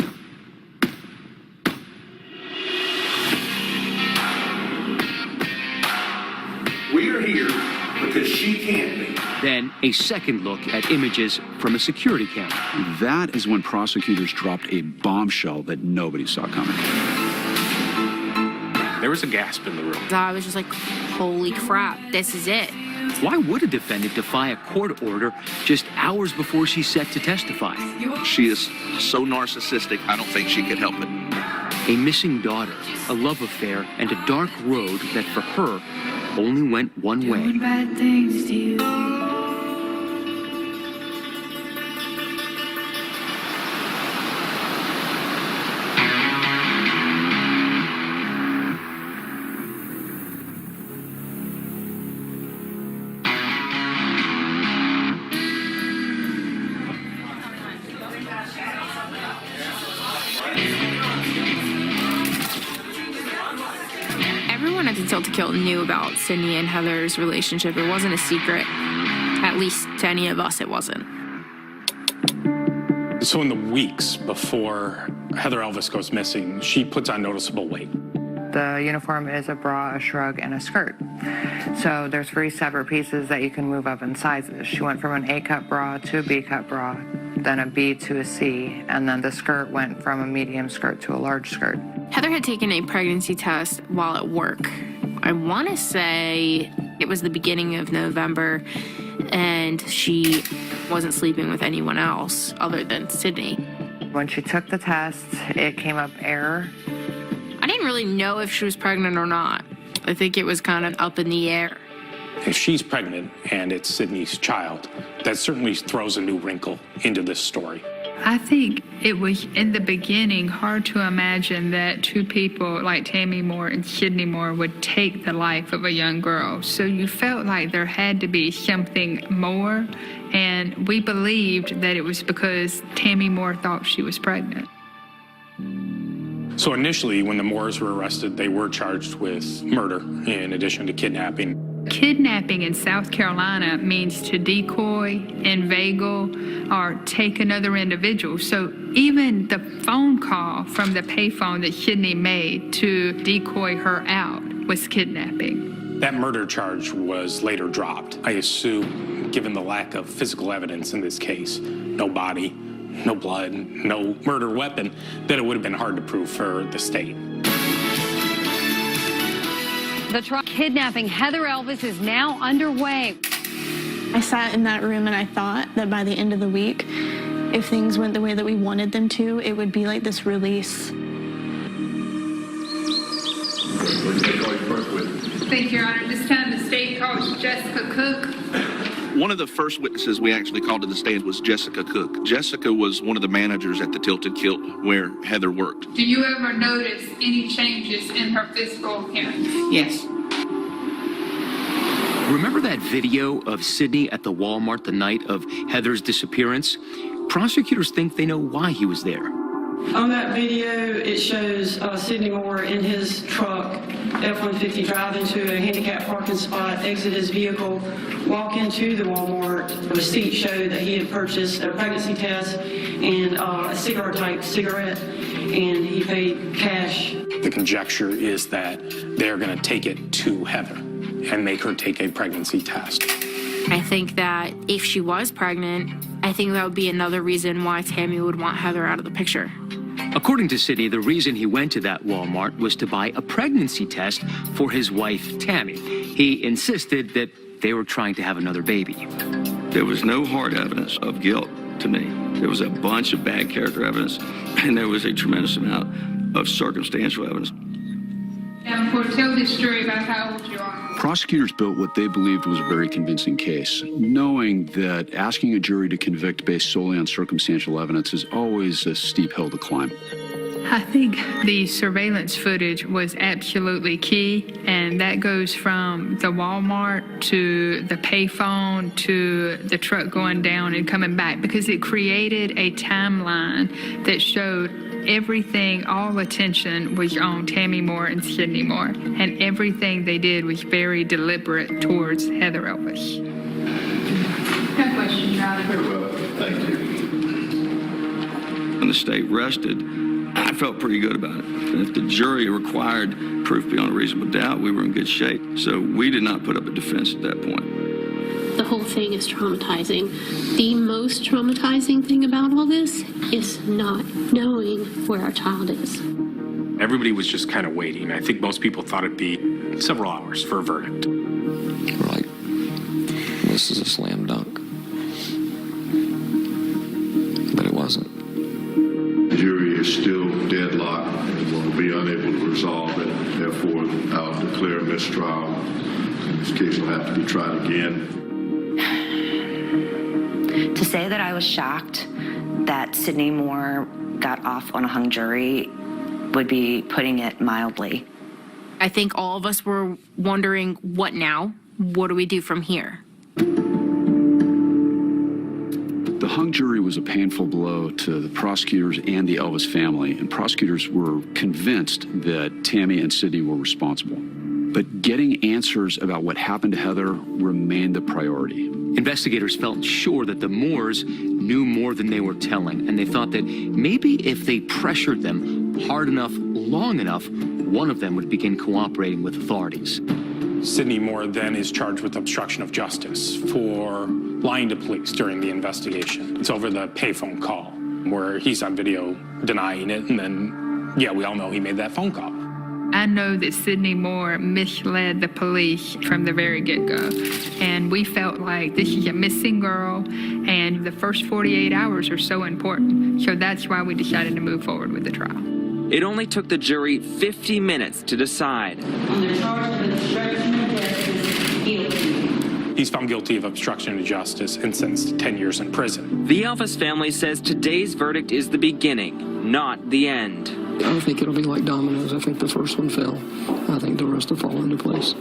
We're here because she can't be. Then a second look at images from a security camera. That is when prosecutors dropped a bombshell that nobody saw coming. There was a gasp in the room. I was just like, holy crap, this is it. Why would a defendant defy a court order just hours before she's set to testify? She is so narcissistic, I don't think she could help it. A missing daughter, a love affair, and a dark road that for her only went one way. Doing bad things to you. Everyone at the Tilted Kilt knew about Sidney and Heather's relationship. It wasn't a secret. At least to any of us, it wasn't. So in the weeks before Heather Elvis goes missing, she puts on noticeable weight. The uniform is a bra, a shrug, and a skirt. So there's 3 separate pieces that you can move up in sizes. She went from an A-cup bra to a B-cup bra, then a B to a C, and then the skirt went from a medium skirt to a large skirt. Heather had taken a pregnancy test while at work. I want to say it was the beginning of November, and she wasn't sleeping with anyone else other than Sidney. When she took the test, it came up error. I didn't really know if she was pregnant or not. I think it was kind of up in the air. If she's pregnant and it's Sidney's child, that certainly throws a new wrinkle into this story. I think it was, in the beginning, hard to imagine that 2 people like Tammy Moore and Sidney Moore would take the life of a young girl. So you felt like there had to be something more, and we believed that it was because Tammy Moore thought she was pregnant. So initially, when the Moores were arrested, they were charged with murder in addition to kidnapping. Kidnapping in South Carolina means to decoy, inveigle, or take another individual. So even the phone call from the payphone that Sidney made to decoy her out was kidnapping. That murder charge was later dropped. I assume, given the lack of physical evidence in this case, no body, no blood, no murder weapon, that it would have been hard to prove for the state. The trial kidnapping Heather Elvis is now underway. I sat in that room and I thought that by the end of the week, if things went the way that we wanted them to, it would be like this release. Thank you, Your Honor. This time the state calls Jessica Cook. One of the first witnesses we actually called to the stand was Jessica Cook. Jessica was one of the managers at the Tilted Kilt where Heather worked. Do you ever notice any changes in her physical appearance? Yes. Remember that video of Sidney at the Walmart the night of Heather's disappearance? Prosecutors think they know why he was there. On that video, it shows Sidney Moore in his truck, F-150, drive into a handicapped parking spot, exit his vehicle, walk into the Walmart. The receipt showed that he had purchased a pregnancy test and a cigarette-type cigarette, and he paid cash. The conjecture is that they're going to take it to Heather and make her take a pregnancy test. I think that if she was pregnant, I think that would be another reason why Tammy would want Heather out of the picture. According to Sidney, the reason he went to that Walmart was to buy a pregnancy test for his wife, Tammy. He insisted that they were trying to have another baby. There was no hard evidence of guilt to me. There was a bunch of bad character evidence, and there was a tremendous amount of circumstantial evidence. Now, tell this story about how old you are. Prosecutors built what they believed was a very convincing case, knowing that asking a jury to convict based solely on circumstantial evidence is always a steep hill to climb. I think the surveillance footage was absolutely key, and that goes from the Walmart to the payphone to the truck going down and coming back, because it created a timeline that showed everything, all attention was on Tammy Moore and Sidney Moore, and everything they did was very deliberate towards Heather Elvis. No question, Your Honor. Thank you. When the state rested, I felt pretty good about it. And if the jury required proof beyond a reasonable doubt, we were in good shape. So we did not put up a defense at that point. The whole thing is traumatizing. The most traumatizing thing about all this is not knowing where our child is. Everybody was just kind of waiting. I think most people thought it'd be several hours for a verdict. We're like, this is a slam dunk. But it wasn't. The jury is still deadlocked and will be unable to resolve it. Therefore, I'll declare a mistrial. And this case will have to be tried again. To say that I was shocked that Sidney Moore got off on a hung jury would be putting it mildly. I think all of us were wondering, what now? What do we do from here? The hung jury was a painful blow to the prosecutors and the Elvis family, and prosecutors were convinced that Tammy and Sidney were responsible. But getting answers about what happened to Heather remained the priority. Investigators felt sure that the Moores knew more than they were telling, and they thought that maybe if they pressured them, hard enough, long enough, one of them would begin cooperating with authorities. Sidney Moore then is charged with obstruction of justice for lying to police during the investigation. It's over the payphone call where he's on video denying it, and then, yeah, we all know he made that phone call. I know that Sidney Moore misled the police from the very get-go, and we felt like this is a missing girl, and the first 48 hours are so important. So that's why we decided to move forward with the trial. It only took the jury 50 minutes to decide. On the charge of obstruction of justice, guilty. He's found guilty of obstruction of justice and sentenced to 10 years in prison. The Elvis family says today's verdict is the beginning, not the end. I think it'll be like dominoes. I think the first one fell. I think the rest will fall into place.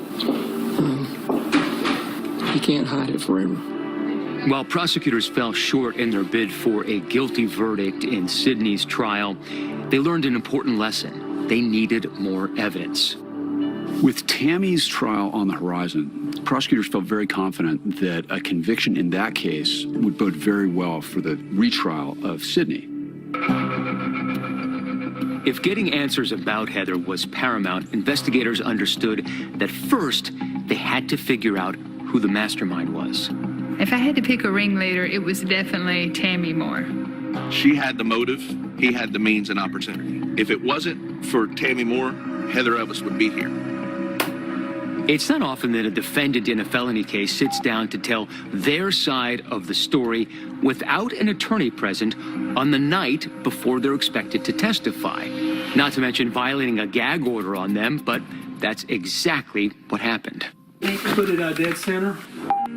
You can't hide it forever. While prosecutors fell short in their bid for a guilty verdict in Sidney's trial, they learned an important lesson. They needed more evidence. With Tammy's trial on the horizon, prosecutors felt very confident that a conviction in that case would bode very well for the retrial of Sidney. If getting answers about Heather was paramount, investigators understood that first they had to figure out who the mastermind was. If I had to pick a ringleader, it was definitely Tammy Moore. She had the motive, he had the means and opportunity. If it wasn't for Tammy Moore, Heather Elvis would be here. It's not often that a defendant in a felony case sits down to tell their side of the story without an attorney present on the night before they're expected to testify. Not to mention violating a gag order on them, but that's exactly what happened. Put it dead center.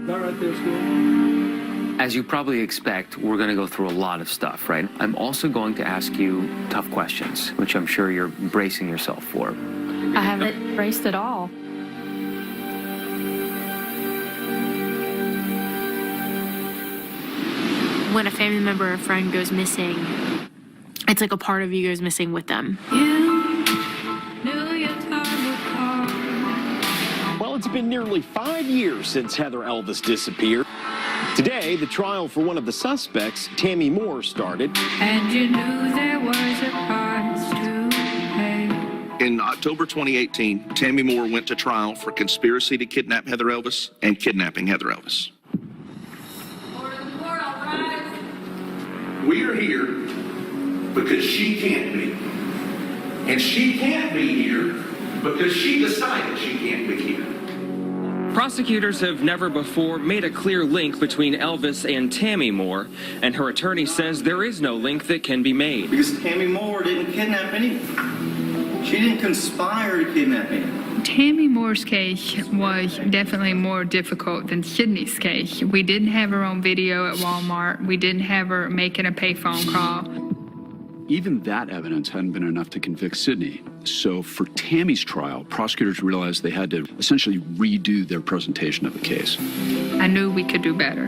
That right there's good. As you probably expect, we're going to go through a lot of stuff, right? I'm also going to ask you tough questions, which I'm sure you're bracing yourself for. I haven't braced at all. When a family member or friend goes missing, it's like a part of you goes missing with them. Well, it's been nearly 5 years since Heather Elvis disappeared. Today, the trial for one of the suspects, Tammy Moore, started. And you knew there was a price to pay. In October 2018, Tammy Moore went to trial for conspiracy to kidnap Heather Elvis and kidnapping Heather Elvis. We are here because she can't be. And she can't be here because she decided she can't be here. Prosecutors have never before made a clear link between Elvis and Tammy Moore, and her attorney says there is no link that can be made. Because Tammy Moore didn't kidnap anyone. She didn't conspire to kidnap anyone. Tammy Moore's case was definitely more difficult than Sidney's case. We didn't have her on video at Walmart. We didn't have her making a payphone call. Even that evidence hadn't been enough to convict Sidney. So for Tammy's trial, prosecutors realized they had to essentially redo their presentation of the case. I knew we could do better.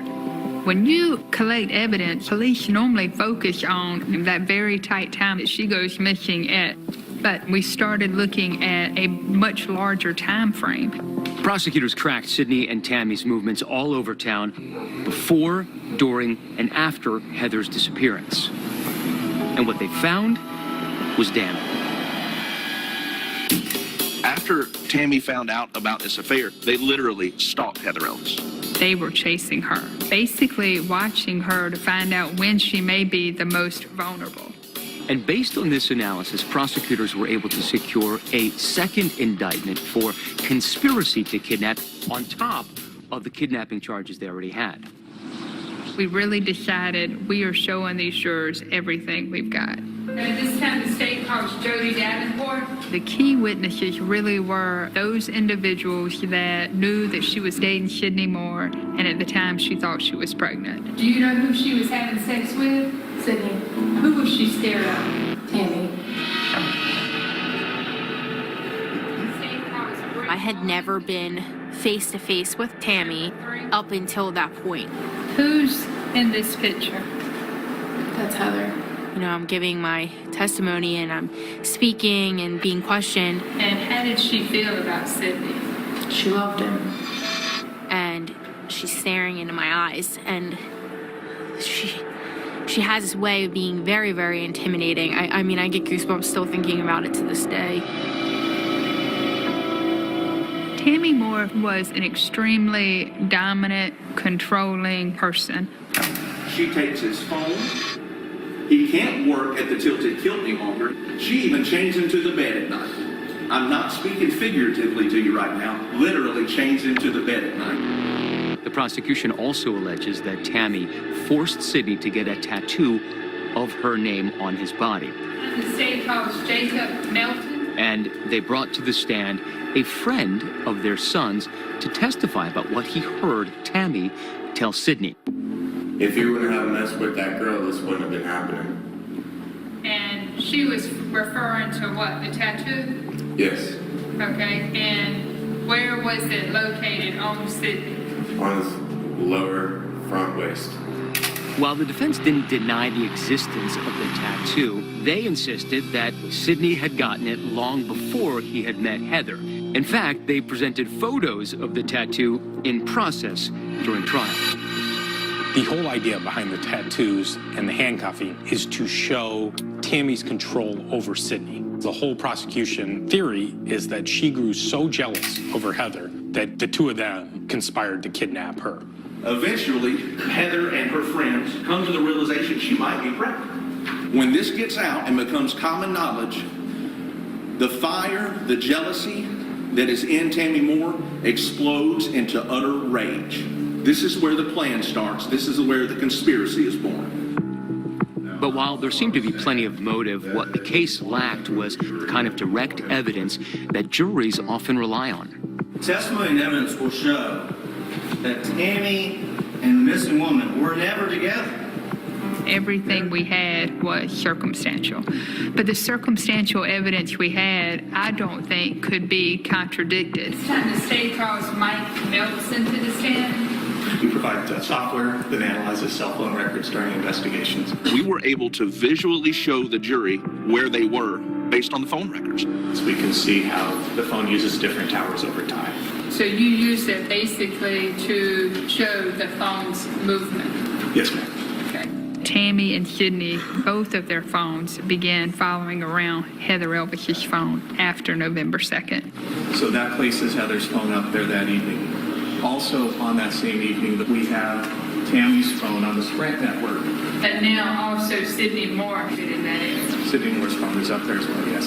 When you collect evidence, police normally focus on that very tight time that she goes missing at. But we started looking at a much larger time frame. Prosecutors tracked Sidney and Tammy's movements all over town before, during, and after Heather's disappearance. And what they found was damning. After Tammy found out about this affair, they literally stalked Heather Elvis. They were chasing her, basically watching her to find out when she may be the most vulnerable. And based on this analysis, prosecutors were able to secure a second indictment for conspiracy to kidnap on top of the kidnapping charges they already had. We really decided we are showing these jurors everything we've got. At this time, the state calls Jody Davenport. The key witnesses really were those individuals that knew that she was dating Sidney Moore, and at the time she thought she was pregnant. Do you know who she was having sex with? Sidney. Who was she staring at? Tammy. I had never been face to face with Tammy up until that point. Who's in this picture? That's Heather. You know, I'm giving my testimony and I'm speaking and being questioned. And how did she feel about Sidney? She loved him. And she's staring into my eyes and she she has this way of being very, very intimidating. I mean, I get goosebumps still thinking about it to this day. Tammy Moore was an extremely dominant, controlling person. She takes his phone. He can't work at the Tilted Kilt any longer. She even chains him to the bed at night. I'm not speaking figuratively to you right now. Literally chains him to the bed at night. The prosecution also alleges that Tammy forced Sidney to get a tattoo of her name on his body. The state calls Jacob Melton. And they brought to the stand a friend of their son's to testify about what he heard Tammy tell Sidney. If you wouldn't have messed with that girl, this wouldn't have been happening. And she was referring to what, the tattoo? Yes, Okay, and where was it located on Sidney? on his lower front waist. While the defense didn't deny the existence of the tattoo, they insisted that Sidney had gotten it long before he had met Heather. In fact, they presented photos of the tattoo in process during trial. The whole idea behind the tattoos and the handcuffing is to show Tammy's control over Sidney. The whole prosecution theory is that she grew so jealous over Heather that the two of them conspired to kidnap her. Eventually, Heather and her friends come to the realization she might be pregnant. When this gets out and becomes common knowledge, the fire, the jealousy that is in Tammy Moore explodes into utter rage. This is where the plan starts. This is where the conspiracy is born. But while there seemed to be plenty of motive, what the case lacked was the kind of direct evidence that juries often rely on. Testimony and evidence will show that Tammy and the missing woman were never together. Everything we had was circumstantial. But the circumstantial evidence we had, I don't think could be contradicted. It's time the state calls Mike Nelson to the stand. We provide software that analyzes cell phone records during investigations. We were able to visually show the jury where they were based on the phone records. So we can see how the phone uses different towers over time. So you used it basically to show the phone's movement? Yes, ma'am. Okay. Tammy and Sidney, both of their phones began following around Heather Elvis' phone after November 2nd. So that places Heather's phone up there that evening. Also on that same evening, we have Tammy's phone on the Sprint network. And now also Sidney Moore fit in that area. Sidney Moore's phone is up there as well, yes.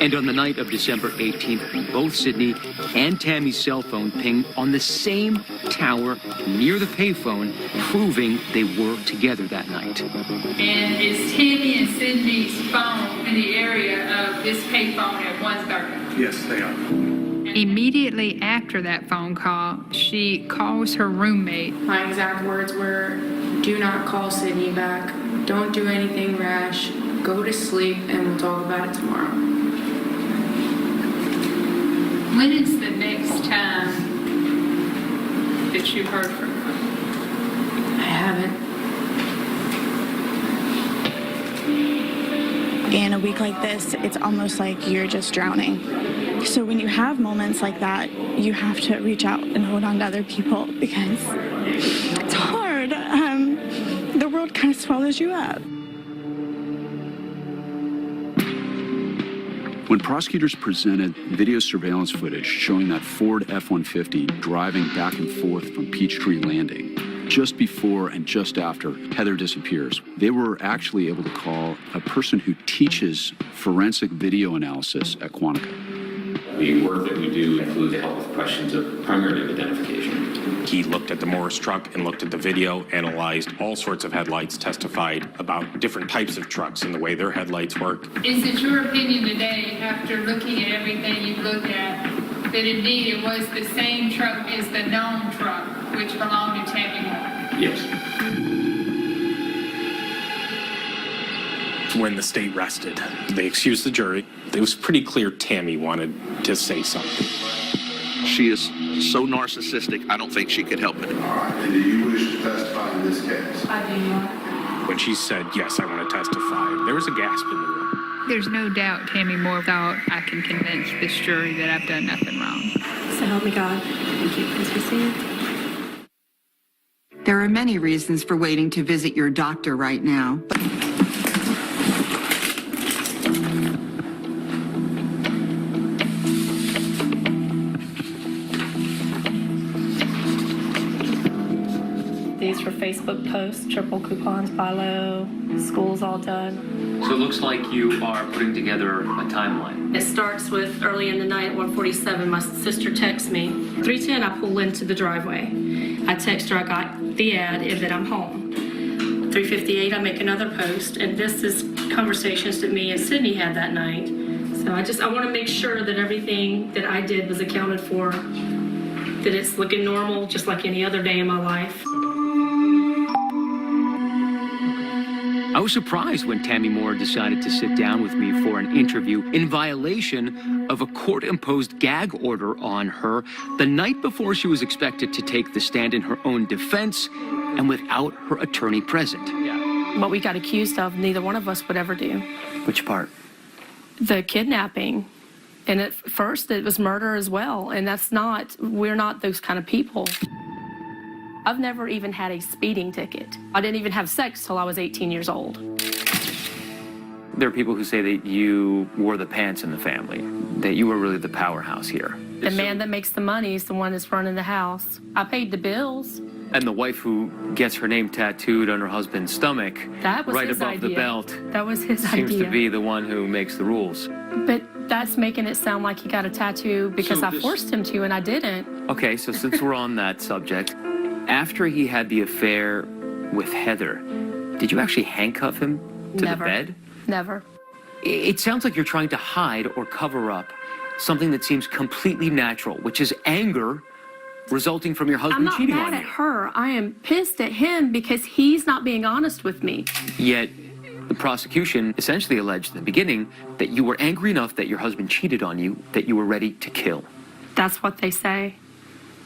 And on the night of December 18th, both Sidney and Tammy's cell phone pinged on the same tower near the payphone, proving they were together that night. And is Tammy and Sidney's phone in the area of this payphone at 1:30? Yes, they are. Immediately after that phone call, she calls her roommate. My exact words were, do not call Sidney back. Don't do anything rash. Go to sleep and we'll talk about it tomorrow. When is the next time that you heard from her? I haven't. In a week like this, it's almost like you're just drowning. So when you have moments like that, you have to reach out and hold on to other people because it's hard. The world kind of swallows you up. When prosecutors presented video surveillance footage showing that Ford F-150 driving back and forth from Peachtree Landing, just before and just after Heather disappears, they were actually able to call a person who teaches forensic video analysis at Quantico. The work that we do includes the help with questions of primarily of identification. He looked at the Morris truck and looked at the video, analyzed all sorts of headlights, testified about different types of trucks and the way their headlights work. Is it your opinion today, after looking at everything you've looked at, that indeed it was the same truck as the known truck, which belonged to Tammy Moore? Yes. When the state rested, they excused the jury. It was pretty clear Tammy wanted to say something. She is so narcissistic, I don't think she could help it. All right, and do you wish to testify in this case? I do not. When she said, yes, I want to testify, there was a gasp in the room. There's no doubt Tammy Moore thought, I can convince this jury that I've done nothing wrong. So help me God. Thank you. Please be seated. There are many reasons for waiting to visit your doctor right now. These for Facebook posts, triple coupons, buy low, school's all done. So it looks like you are putting together a timeline. It starts with early in the night at 1:47, my sister texts me. 3:10, I pull into the driveway. I text her I got the ad and that I'm home. 3:58, I make another post, and this is conversations that me and Sidney had that night. So I want to make sure that everything that I did was accounted for, that it's looking normal, just like any other day in my life. I was surprised when Tammy Moore decided to sit down with me for an interview in violation of a court-imposed gag order on her the night before she was expected to take the stand in her own defense and without her attorney present. What we got accused of, neither one of us would ever do. Which part? The kidnapping. And at first it was murder as well, and we're not those kind of people. I've never even had a speeding ticket. I didn't even have sex till I was 18 years old. There are people who say that you wore the pants in the family, that you were really the powerhouse here. The man that makes the money is the one that's running the house. I paid the bills. And the wife who gets her name tattooed on her husband's stomach, That was right his above idea. the belt, That was his idea. seems to be the one who makes the rules. But that's making it sound like he got a tattoo because I forced him to, and I didn't. Okay, so since we're on that subject, after he had the affair with Heather, did you actually handcuff him to Never. the bed? Never. It sounds like you're trying to hide or cover up something that seems completely natural, which is anger resulting from your I'm husband not cheating mad on at you. her. I am pissed at him because he's not being honest with me. Yet, the prosecution essentially alleged in the beginning that you were angry enough that your husband cheated on you, that you were ready to kill. That's what they say,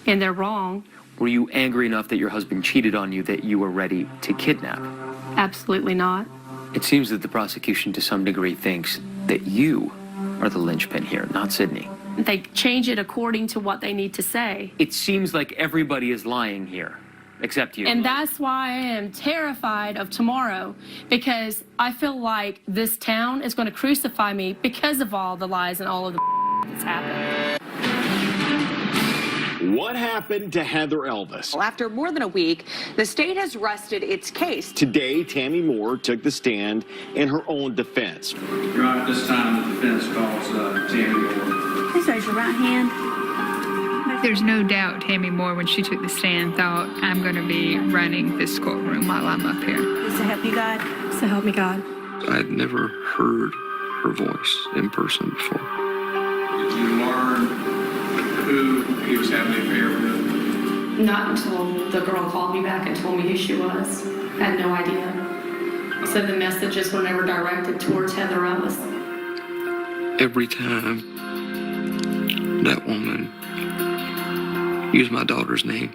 and they're wrong. Were you angry enough that your husband cheated on you that you were ready to kidnap? Absolutely not. It seems that the prosecution to some degree thinks that you are the linchpin here, not Sidney. They change it according to what they need to say. It seems like everybody is lying here, except you. And that's why I am terrified of tomorrow, because I feel like this town is going to crucify me because of all the lies and all of the that's happened. What happened to Heather Elvis? Well, after more than a week, the state has rested its case. Today, Tammy Moore took the stand in her own defense. Your Honor, at this time, the defense calls Tammy Moore. Please raise your right hand. There's no doubt Tammy Moore, when she took the stand, thought, I'm going to be running this courtroom while I'm up here. So help you God. So help me God. I had never heard her voice in person before. Did you learn who he was having an affair with? Not until the girl called me back and told me who she was. I had no idea. So the messages were never directed towards Heather Elvis. Every time that woman used my daughter's name,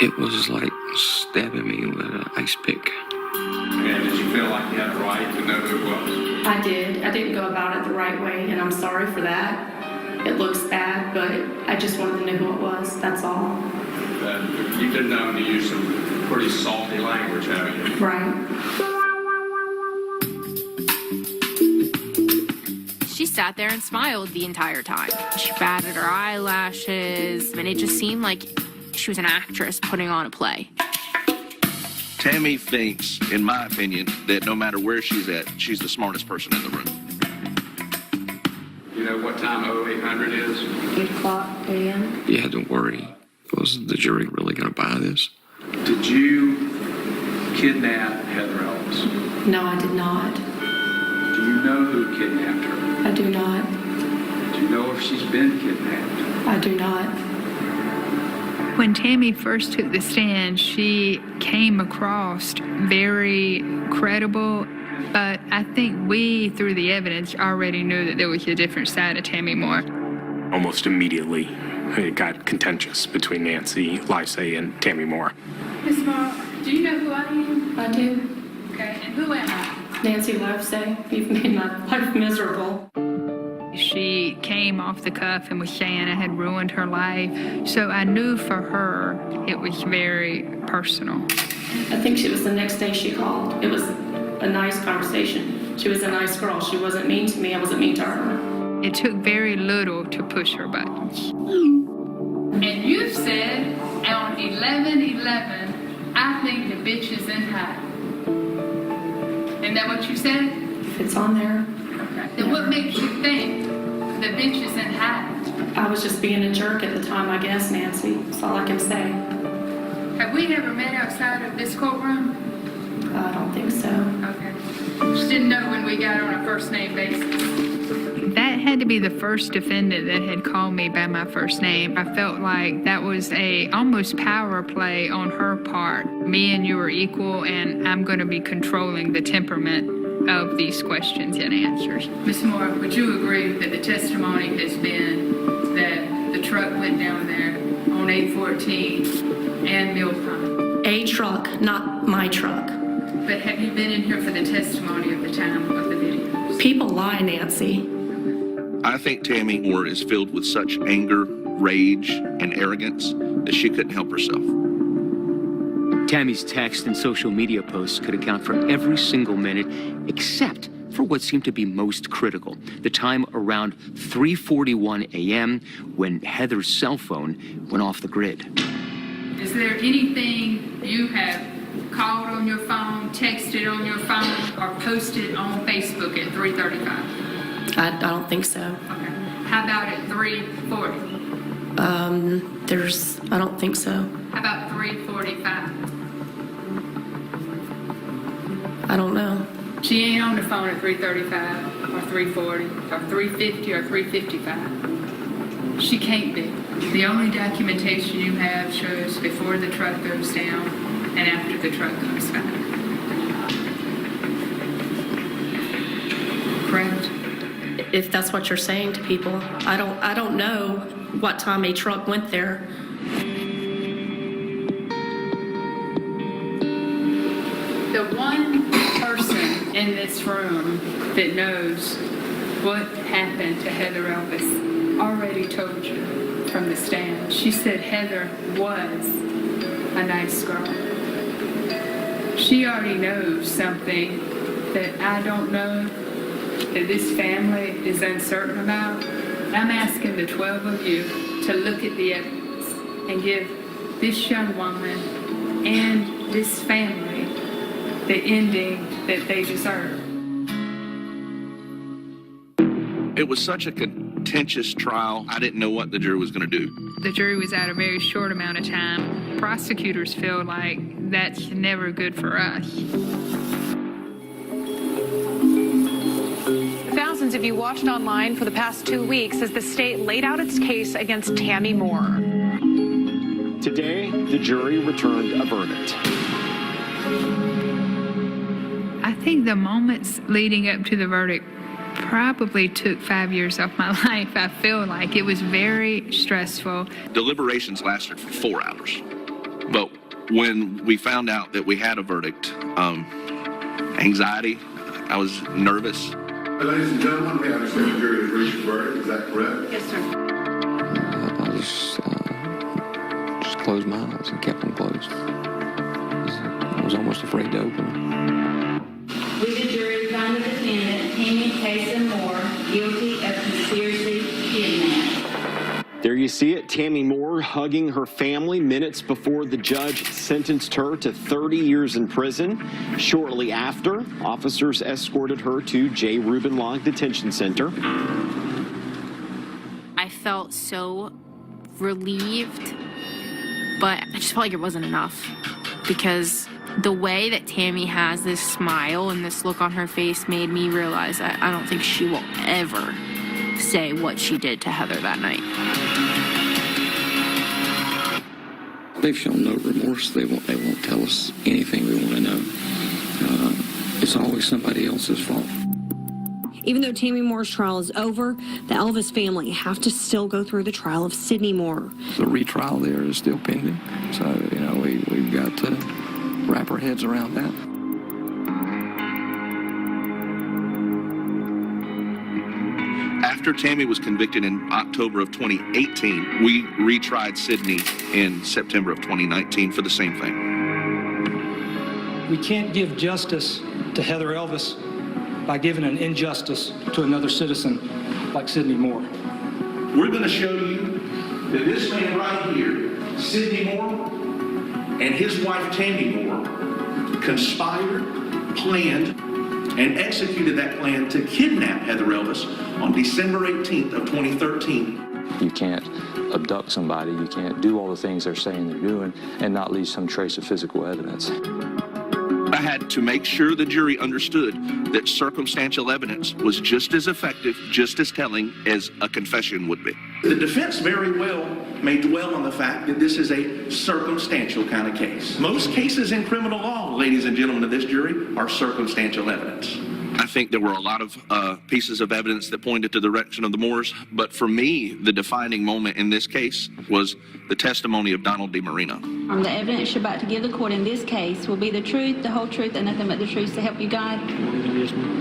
it was like stabbing me with an ice pick. And did you feel like you had a right to know who it was? I did. I didn't go about it the right way, and I'm sorry for that. It looks bad, but I just wanted to know who it was. That's all. You did know to use some pretty salty language, haven't you? Right. She sat there and smiled the entire time. She batted her eyelashes, and it just seemed like she was an actress putting on a play. Tammy thinks, in my opinion, that no matter where she's at, she's the smartest person in the room. You know what time 0800 is? 8:00 a.m. Yeah, don't worry. Was the jury really going to buy this? Did you kidnap Heather Elvis? No, I did not. Do you know who kidnapped her? I do not. Do you know if she's been kidnapped? I do not. When Tammy first took the stand, she came across very credible, but I think we, through the evidence, already knew that there was a different side of Tammy Moore. Almost immediately, it got contentious between Nancy Lysay and Tammy Moore. Miss Moore, do you know who I am? I do. Okay, and who am I? Nancy Lysay. You've made my life miserable. She she came off the cuff and was saying I had ruined her life. So I knew for her it was very personal. I think it was the next day she called. It was a nice conversation. She was a nice girl. She wasn't mean to me. I wasn't mean to her. It took very little to push her buttons. And you said on 11/11, I think the bitch is in hiding. Isn't that what you said? If it's on there. Okay. Then what makes you think the bitch is in hiding? I was just being a jerk at the time, I guess, Nancy. That's all I can say. Have we ever met outside of this courtroom? I don't think so. Okay. Just didn't know when we got on a first name basis. That had to be the first defendant that had called me by my first name. I felt like that was a almost power play on her part. Me and you are equal, and I'm going to be controlling the temperament of these questions and answers. Ms. Moore, would you agree that the testimony has been that the truck went down there on 8/14 and mealtime? A truck, not my truck. But have you been in here for the testimony of the time of the videos? People lie, Nancy. I think Tammy Moore is filled with such anger, rage, and arrogance that she couldn't help herself. Tammy's text and social media posts could account for every single minute except for what seemed to be most critical, the time around 3:41 a.m. when Heather's cell phone went off the grid. Is there anything you have called on your phone, texted on your phone, or posted on Facebook at 3:35? I don't think so. Okay. How about at 3:40? I don't think so. How about 3:45? I don't know. She ain't on the phone at 3:35 or 3:40 or 3:50 or 3:55. She can't be. The only documentation you have shows before the truck goes down and after the truck comes back. Correct? If that's what you're saying to people, I don't know what time a truck went there. The one person in this room that knows what happened to Heather Elvis already told you from the stand. She said Heather was a nice girl. She already knows something that I don't know, that this family is uncertain about. I'm asking the 12 of you to look at the evidence and give this young woman and this family the ending that they deserve. It was such a contentious trial. I didn't know what the jury was going to do. The jury was out a very short amount of time. Prosecutors feel like that's never good for us. Thousands of you watched online for the past 2 weeks as the state laid out its case against Tammy Moore. Today, the jury returned a verdict. I think the moments leading up to the verdict probably took 5 years off my life. I feel like it was very stressful. Deliberations lasted for 4 hours. But when we found out that we had a verdict, anxiety, I was nervous. Ladies and gentlemen, we understand the jury has reached a verdict. Is that correct? Yes, sir. I just closed my eyes and kept them closed. I was almost afraid to open them. We, the jury, find the defendant, Tammy Casey Moore, guilty of conspiracy to kidnap. There you see it, Tammy Moore hugging her family minutes before the judge sentenced her to 30 years in prison. Shortly after, officers escorted her to J. Reuben Log Detention Center. I felt so relieved, but I just felt like it wasn't enough, because the way that Tammy has this smile and this look on her face made me realize that I don't think she will ever say what she did to Heather that night. They've shown no remorse. They won't tell us anything we want to know. It's always somebody else's fault. Even though Tammy Moore's trial is over, the Elvis family have to still go through the trial of Sidney Moore. The retrial there is still pending. So, we've got to wrap our heads around that. After Tammy was convicted in October of 2018, we retried Sidney in September of 2019 for the same thing. We can't give justice to Heather Elvis by giving an injustice to another citizen like Sidney Moore. We're going to show you that this man right here, Sidney Moore, and his wife Tammy Moore conspired, planned, and executed that plan to kidnap Heather Elvis on December 18th of 2013. You can't abduct somebody, you can't do all the things they're saying they're doing and not leave some trace of physical evidence. I had to make sure the jury understood that circumstantial evidence was just as effective, just as telling as a confession would be. The defense very well may dwell on the fact that this is a circumstantial kind of case. Most cases in criminal law, ladies and gentlemen of this jury, are circumstantial evidence. I think there were a lot of pieces of evidence that pointed to the direction of the Moores, but for me, the defining moment in this case was the testimony of Donald DiMarino. The evidence you're about to give the court in this case will be the truth, the whole truth, and nothing but the truth to help you God.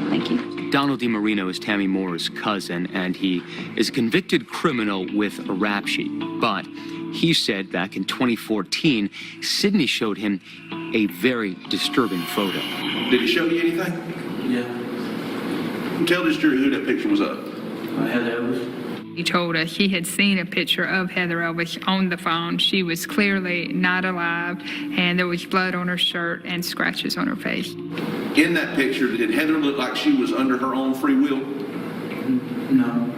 Thank you. Donald DiMarino is Tammy Moore's cousin, and he is a convicted criminal with a rap sheet. But he said back in 2014, Sidney showed him a very disturbing photo. Did he show you anything? Yeah. Tell this jury who that picture was of. Heather Elvis. He told us he had seen a picture of Heather Elvis on the phone. She was clearly not alive, and there was blood on her shirt and scratches on her face. In that picture, did Heather look like she was under her own free will? No.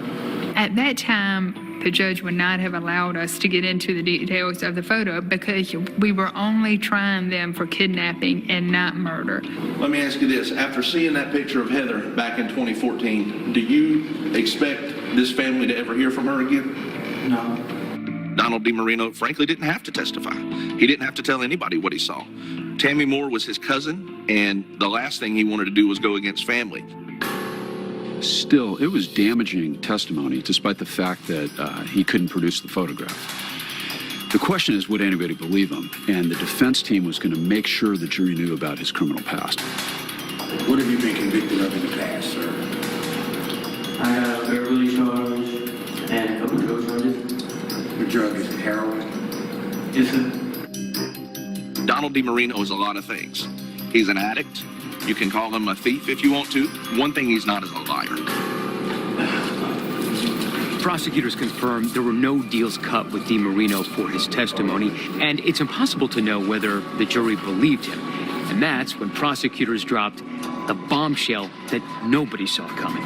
At that time, the judge would not have allowed us to get into the details of the photo because we were only trying them for kidnapping and not murder. Let me ask you this. After seeing that picture of Heather back in 2014, do you expect this family to ever hear from her again? No. Donald DiMarino, frankly, didn't have to testify. He didn't have to tell anybody what he saw. Tammy Moore was his cousin, and the last thing he wanted to do was go against family. Still, it was damaging testimony, despite the fact that he couldn't produce the photograph. The question is, would anybody believe him? And the defense team was going to make sure the jury knew about his criminal past. What have you been convicted of in the past, sir? I have burglary charge and a couple drug charges. The drug is heroin. Yes, sir. Donald DiMarino is a lot of things. He's an addict. You can call him a thief if you want to. One thing he's not is a liar. Prosecutors confirmed there were no deals cut with DiMarino for his testimony, and it's impossible to know whether the jury believed him. And that's when prosecutors dropped the bombshell that nobody saw coming.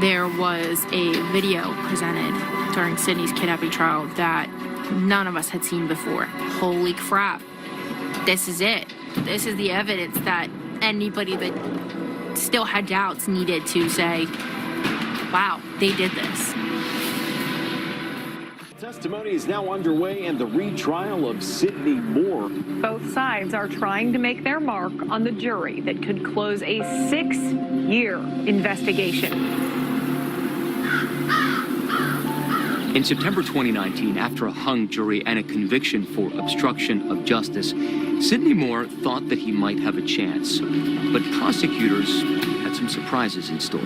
There was a video presented during Sidney's kidnapping trial that none of us had seen before. Holy crap. This is it. This is the evidence that anybody that still had doubts needed to say, wow, they did this. Testimony is now underway in the retrial of Sidney Moore. Both sides are trying to make their mark on the jury that could close a 6-year investigation. In September 2019, after a hung jury and a conviction for obstruction of justice, Sidney Moore thought that he might have a chance. But prosecutors had some surprises in store.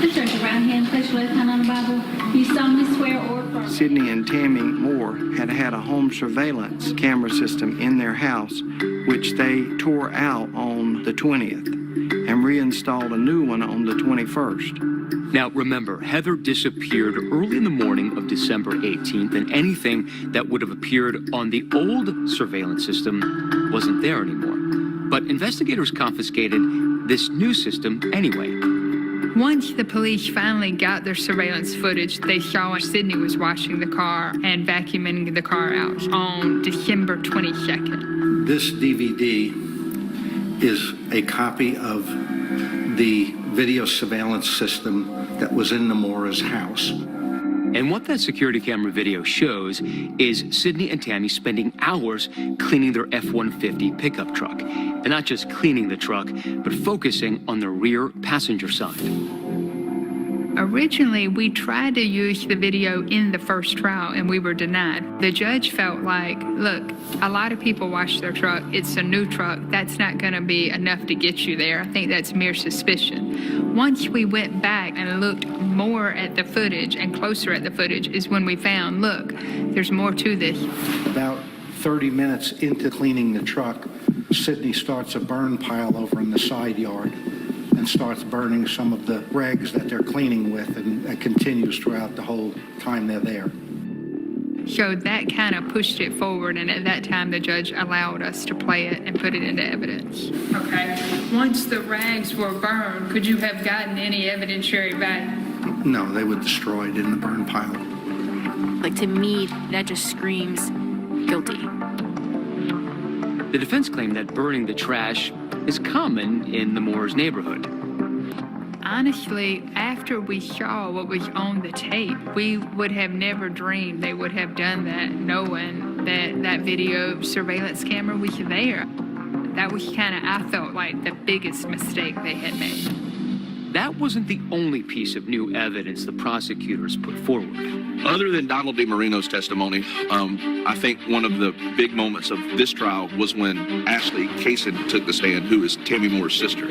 Just raise your right hand, place your left hand on the Bible. You solemnly swear or affirm. Sidney and Tammy Moore had a home surveillance camera system in their house, which they tore out on the 20th and reinstalled a new one on the 21st. Now, remember, Heather disappeared early in the morning of December 18th, and anything that would have appeared on the old surveillance system wasn't there anymore. But investigators confiscated this new system anyway. Once the police finally got their surveillance footage, they saw Sidney was washing the car and vacuuming the car out on December 22nd. This DVD is a copy of the video surveillance system that was in the Moore's house. And what that security camera video shows is Sidney and Tammy spending hours cleaning their F-150 pickup truck. And not just cleaning the truck, but focusing on the rear passenger side. I Originally, we tried to use the video in the first trial and we were denied. The judge felt like, look, a lot of people wash their truck. It's a new truck. That's not going to be enough to get you there. I think that's mere suspicion. Once we went back and looked more at the footage and closer at the footage is when we found, look, there's more to this. About 30 minutes into cleaning the truck, Sidney starts a burn pile over in the side yard and starts burning some of the rags that they're cleaning with, and it continues throughout the whole time they're there. So that kind of pushed it forward, and at that time the judge allowed us to play it and put it into evidence. Okay. Once the rags were burned, could you have gotten any evidentiary value? No, they were destroyed in the burn pile. Like, to me, that just screams guilty. The defense claimed that burning the trash is common in the Moores neighborhood. Honestly, after we saw what was on the tape, we would have never dreamed they would have done that, knowing that that video surveillance camera was there. That was kind of, I felt like, the biggest mistake they had made. That wasn't the only piece of new evidence the prosecutors put forward. Other than Donald DiMarino's testimony, I think one of the big moments of this trial was when Ashley Kaysen took the stand, who is Tammy Moore's sister.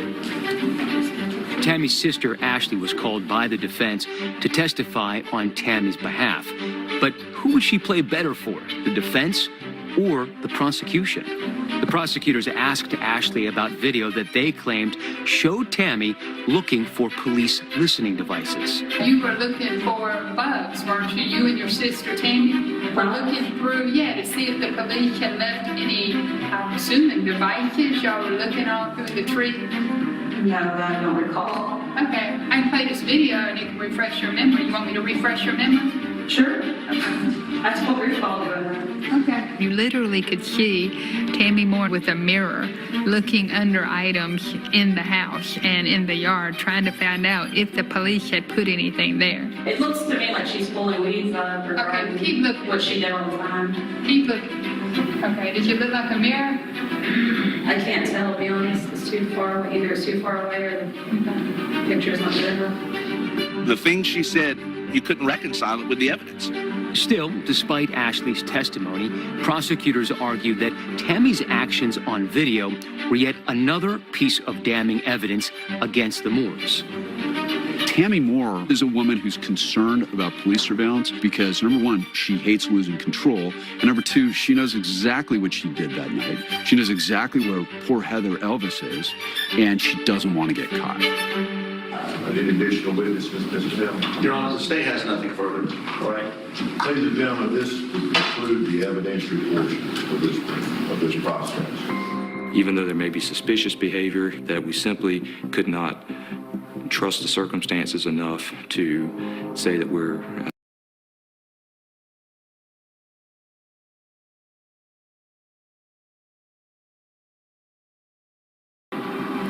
Tammy's sister, Ashley, was called by the defense to testify on Tammy's behalf. But who would she play better for, the defense or the prosecution? The prosecutors asked Ashley about video that they claimed showed Tammy looking for police listening devices. You were looking for bugs, weren't you? You and your sister, Tammy, were looking through, to see if the police had left any, I'm assuming, devices. Y'all were looking all through the tree. No, I don't recall. Okay, I can play this video and it can refresh your memory. You want me to refresh your memory? Sure. Okay. I just won't recall it. Okay. You literally could see Tammy Moore with a mirror looking under items in the house and in the yard, trying to find out if the police had put anything there. It looks to me like she's pulling weeds out of her garden. Okay, keep looking. What she did all the time. Keep looking. Okay, does it look like a mirror? I can't tell, to be honest. It's too far away. Either it's too far away or the picture's not good enough. The thing she said, you couldn't reconcile it with the evidence. Still, despite Ashley's testimony, prosecutors argued that Tammy's actions on video were yet another piece of damning evidence against the Moores. Tammy Moore is a woman who's concerned about police surveillance because, number one, she hates losing control, and number two, she knows exactly what she did that night. She knows exactly where poor Heather Elvis is, and she doesn't want to get caught. Any additional witnesses, Mr. Tammy? Your Honor, the state has nothing further. All right. Ladies and gentlemen, this will conclude the evidentiary portion of this process. Even though there may be suspicious behavior, that we simply could not trust the circumstances enough to say that we're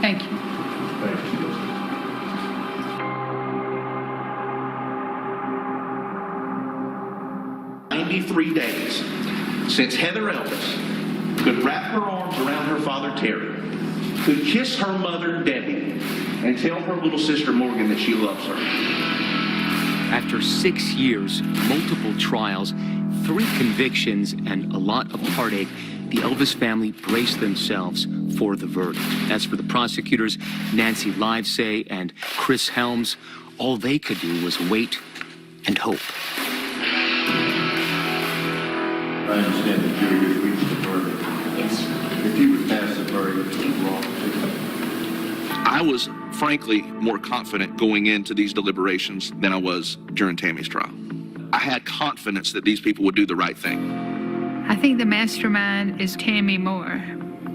Thank you. Thank you. 93 days since Heather Elvis could wrap her arms around her father Terry, could kiss her mother Debbie, and tell her little sister Morgan that she loves her. After 6 years, multiple trials, 3 convictions, and a lot of heartache, the Elvis family braced themselves for the verdict. As for the prosecutors, Nancy Livesay and Chris Helms, all they could do was wait and hope. I understand the jury has reached the verdict. Yes. If you would pass the verdict, Mr. Ross. I was, frankly, more confident going into these deliberations than I was during Tammy's trial. I had confidence that these people would do the right thing. I think the mastermind is Tammy Moore,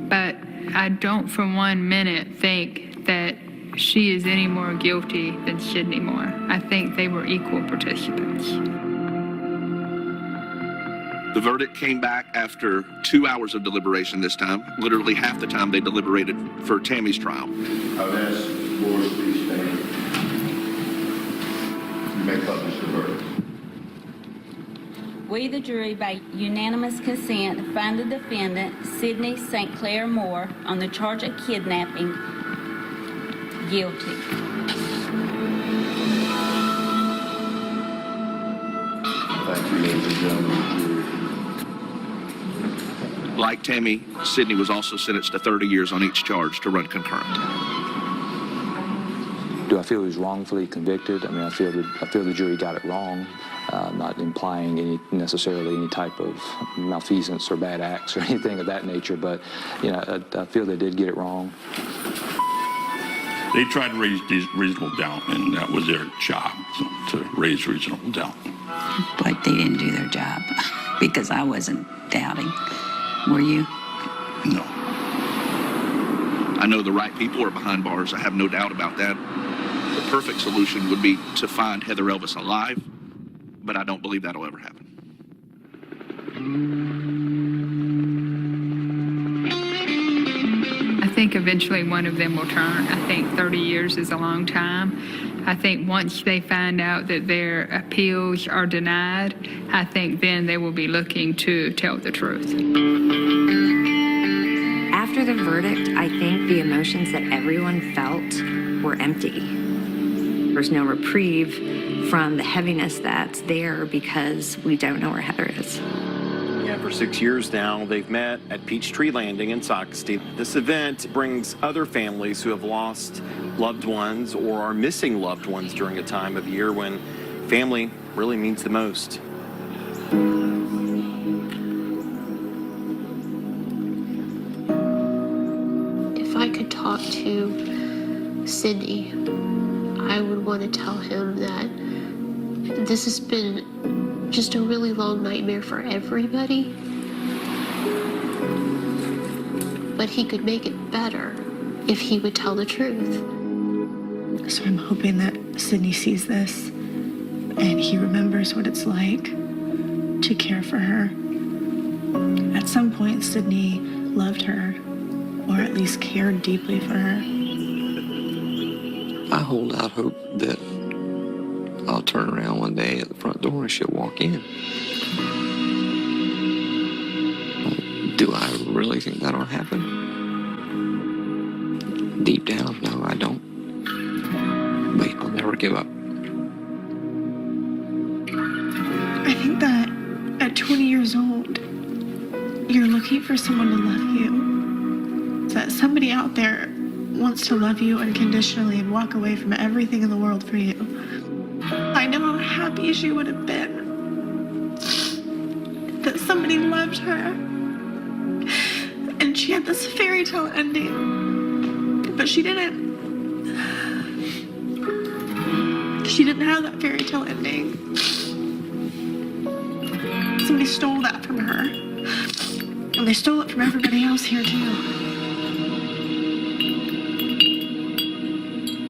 but I don't for 1 minute think that she is any more guilty than Sidney Moore. I think they were equal participants. The verdict came back after 2 hours of deliberation this time, literally half the time they deliberated for Tammy's trial. I've asked Moore, please stand. You may publish the verdict. We, the jury, by unanimous consent, find the defendant, Sidney St. Clair Moore, on the charge of kidnapping, guilty. Like Tammy, Sidney was also sentenced to 30 years on each charge to run concurrent. Do I feel he was wrongfully convicted? I mean, I feel the jury got it wrong, not implying necessarily any type of malfeasance or bad acts or anything of that nature, but I feel they did get it wrong. They tried to raise reasonable doubt, and that was their job, to raise reasonable doubt. But they didn't do their job because I wasn't doubting. Were you? No. I know the right people are behind bars. I have no doubt about that. The perfect solution would be to find Heather Elvis alive, but I don't believe that'll ever happen. I think eventually one of them will turn. I think 30 years is a long time. I think once they find out that their appeals are denied, I think then they will be looking to tell the truth. After the verdict, I think the emotions that everyone felt were empty. There's no reprieve from the heaviness that's there because we don't know where Heather is. Yeah, for 6 years now, they've met at Peachtree Landing in Saukesty. This event brings other families who have lost loved ones or are missing loved ones during a time of year when family really means the most. If I could talk to Sidney, I would want to tell him that this has been just a really long nightmare for everybody. But he could make it better if he would tell the truth. So I'm hoping that Sidney sees this and he remembers what it's like to care for her. At some point, Sidney loved her, or at least cared deeply for her. I hold out hope that I'll turn around one day at the front door and she'll walk in. Do I really think that'll happen? Deep down, no, I don't. But I'll never give up. I think that at 20 years old, you're looking for someone to love you. That somebody out there wants to love you unconditionally and walk away from everything in the world for you. I know how happy she would have been that somebody loved her and she had this fairy tale ending, but she didn't. She didn't have that fairy tale ending. Somebody stole that from her, and they stole it from everybody else here too.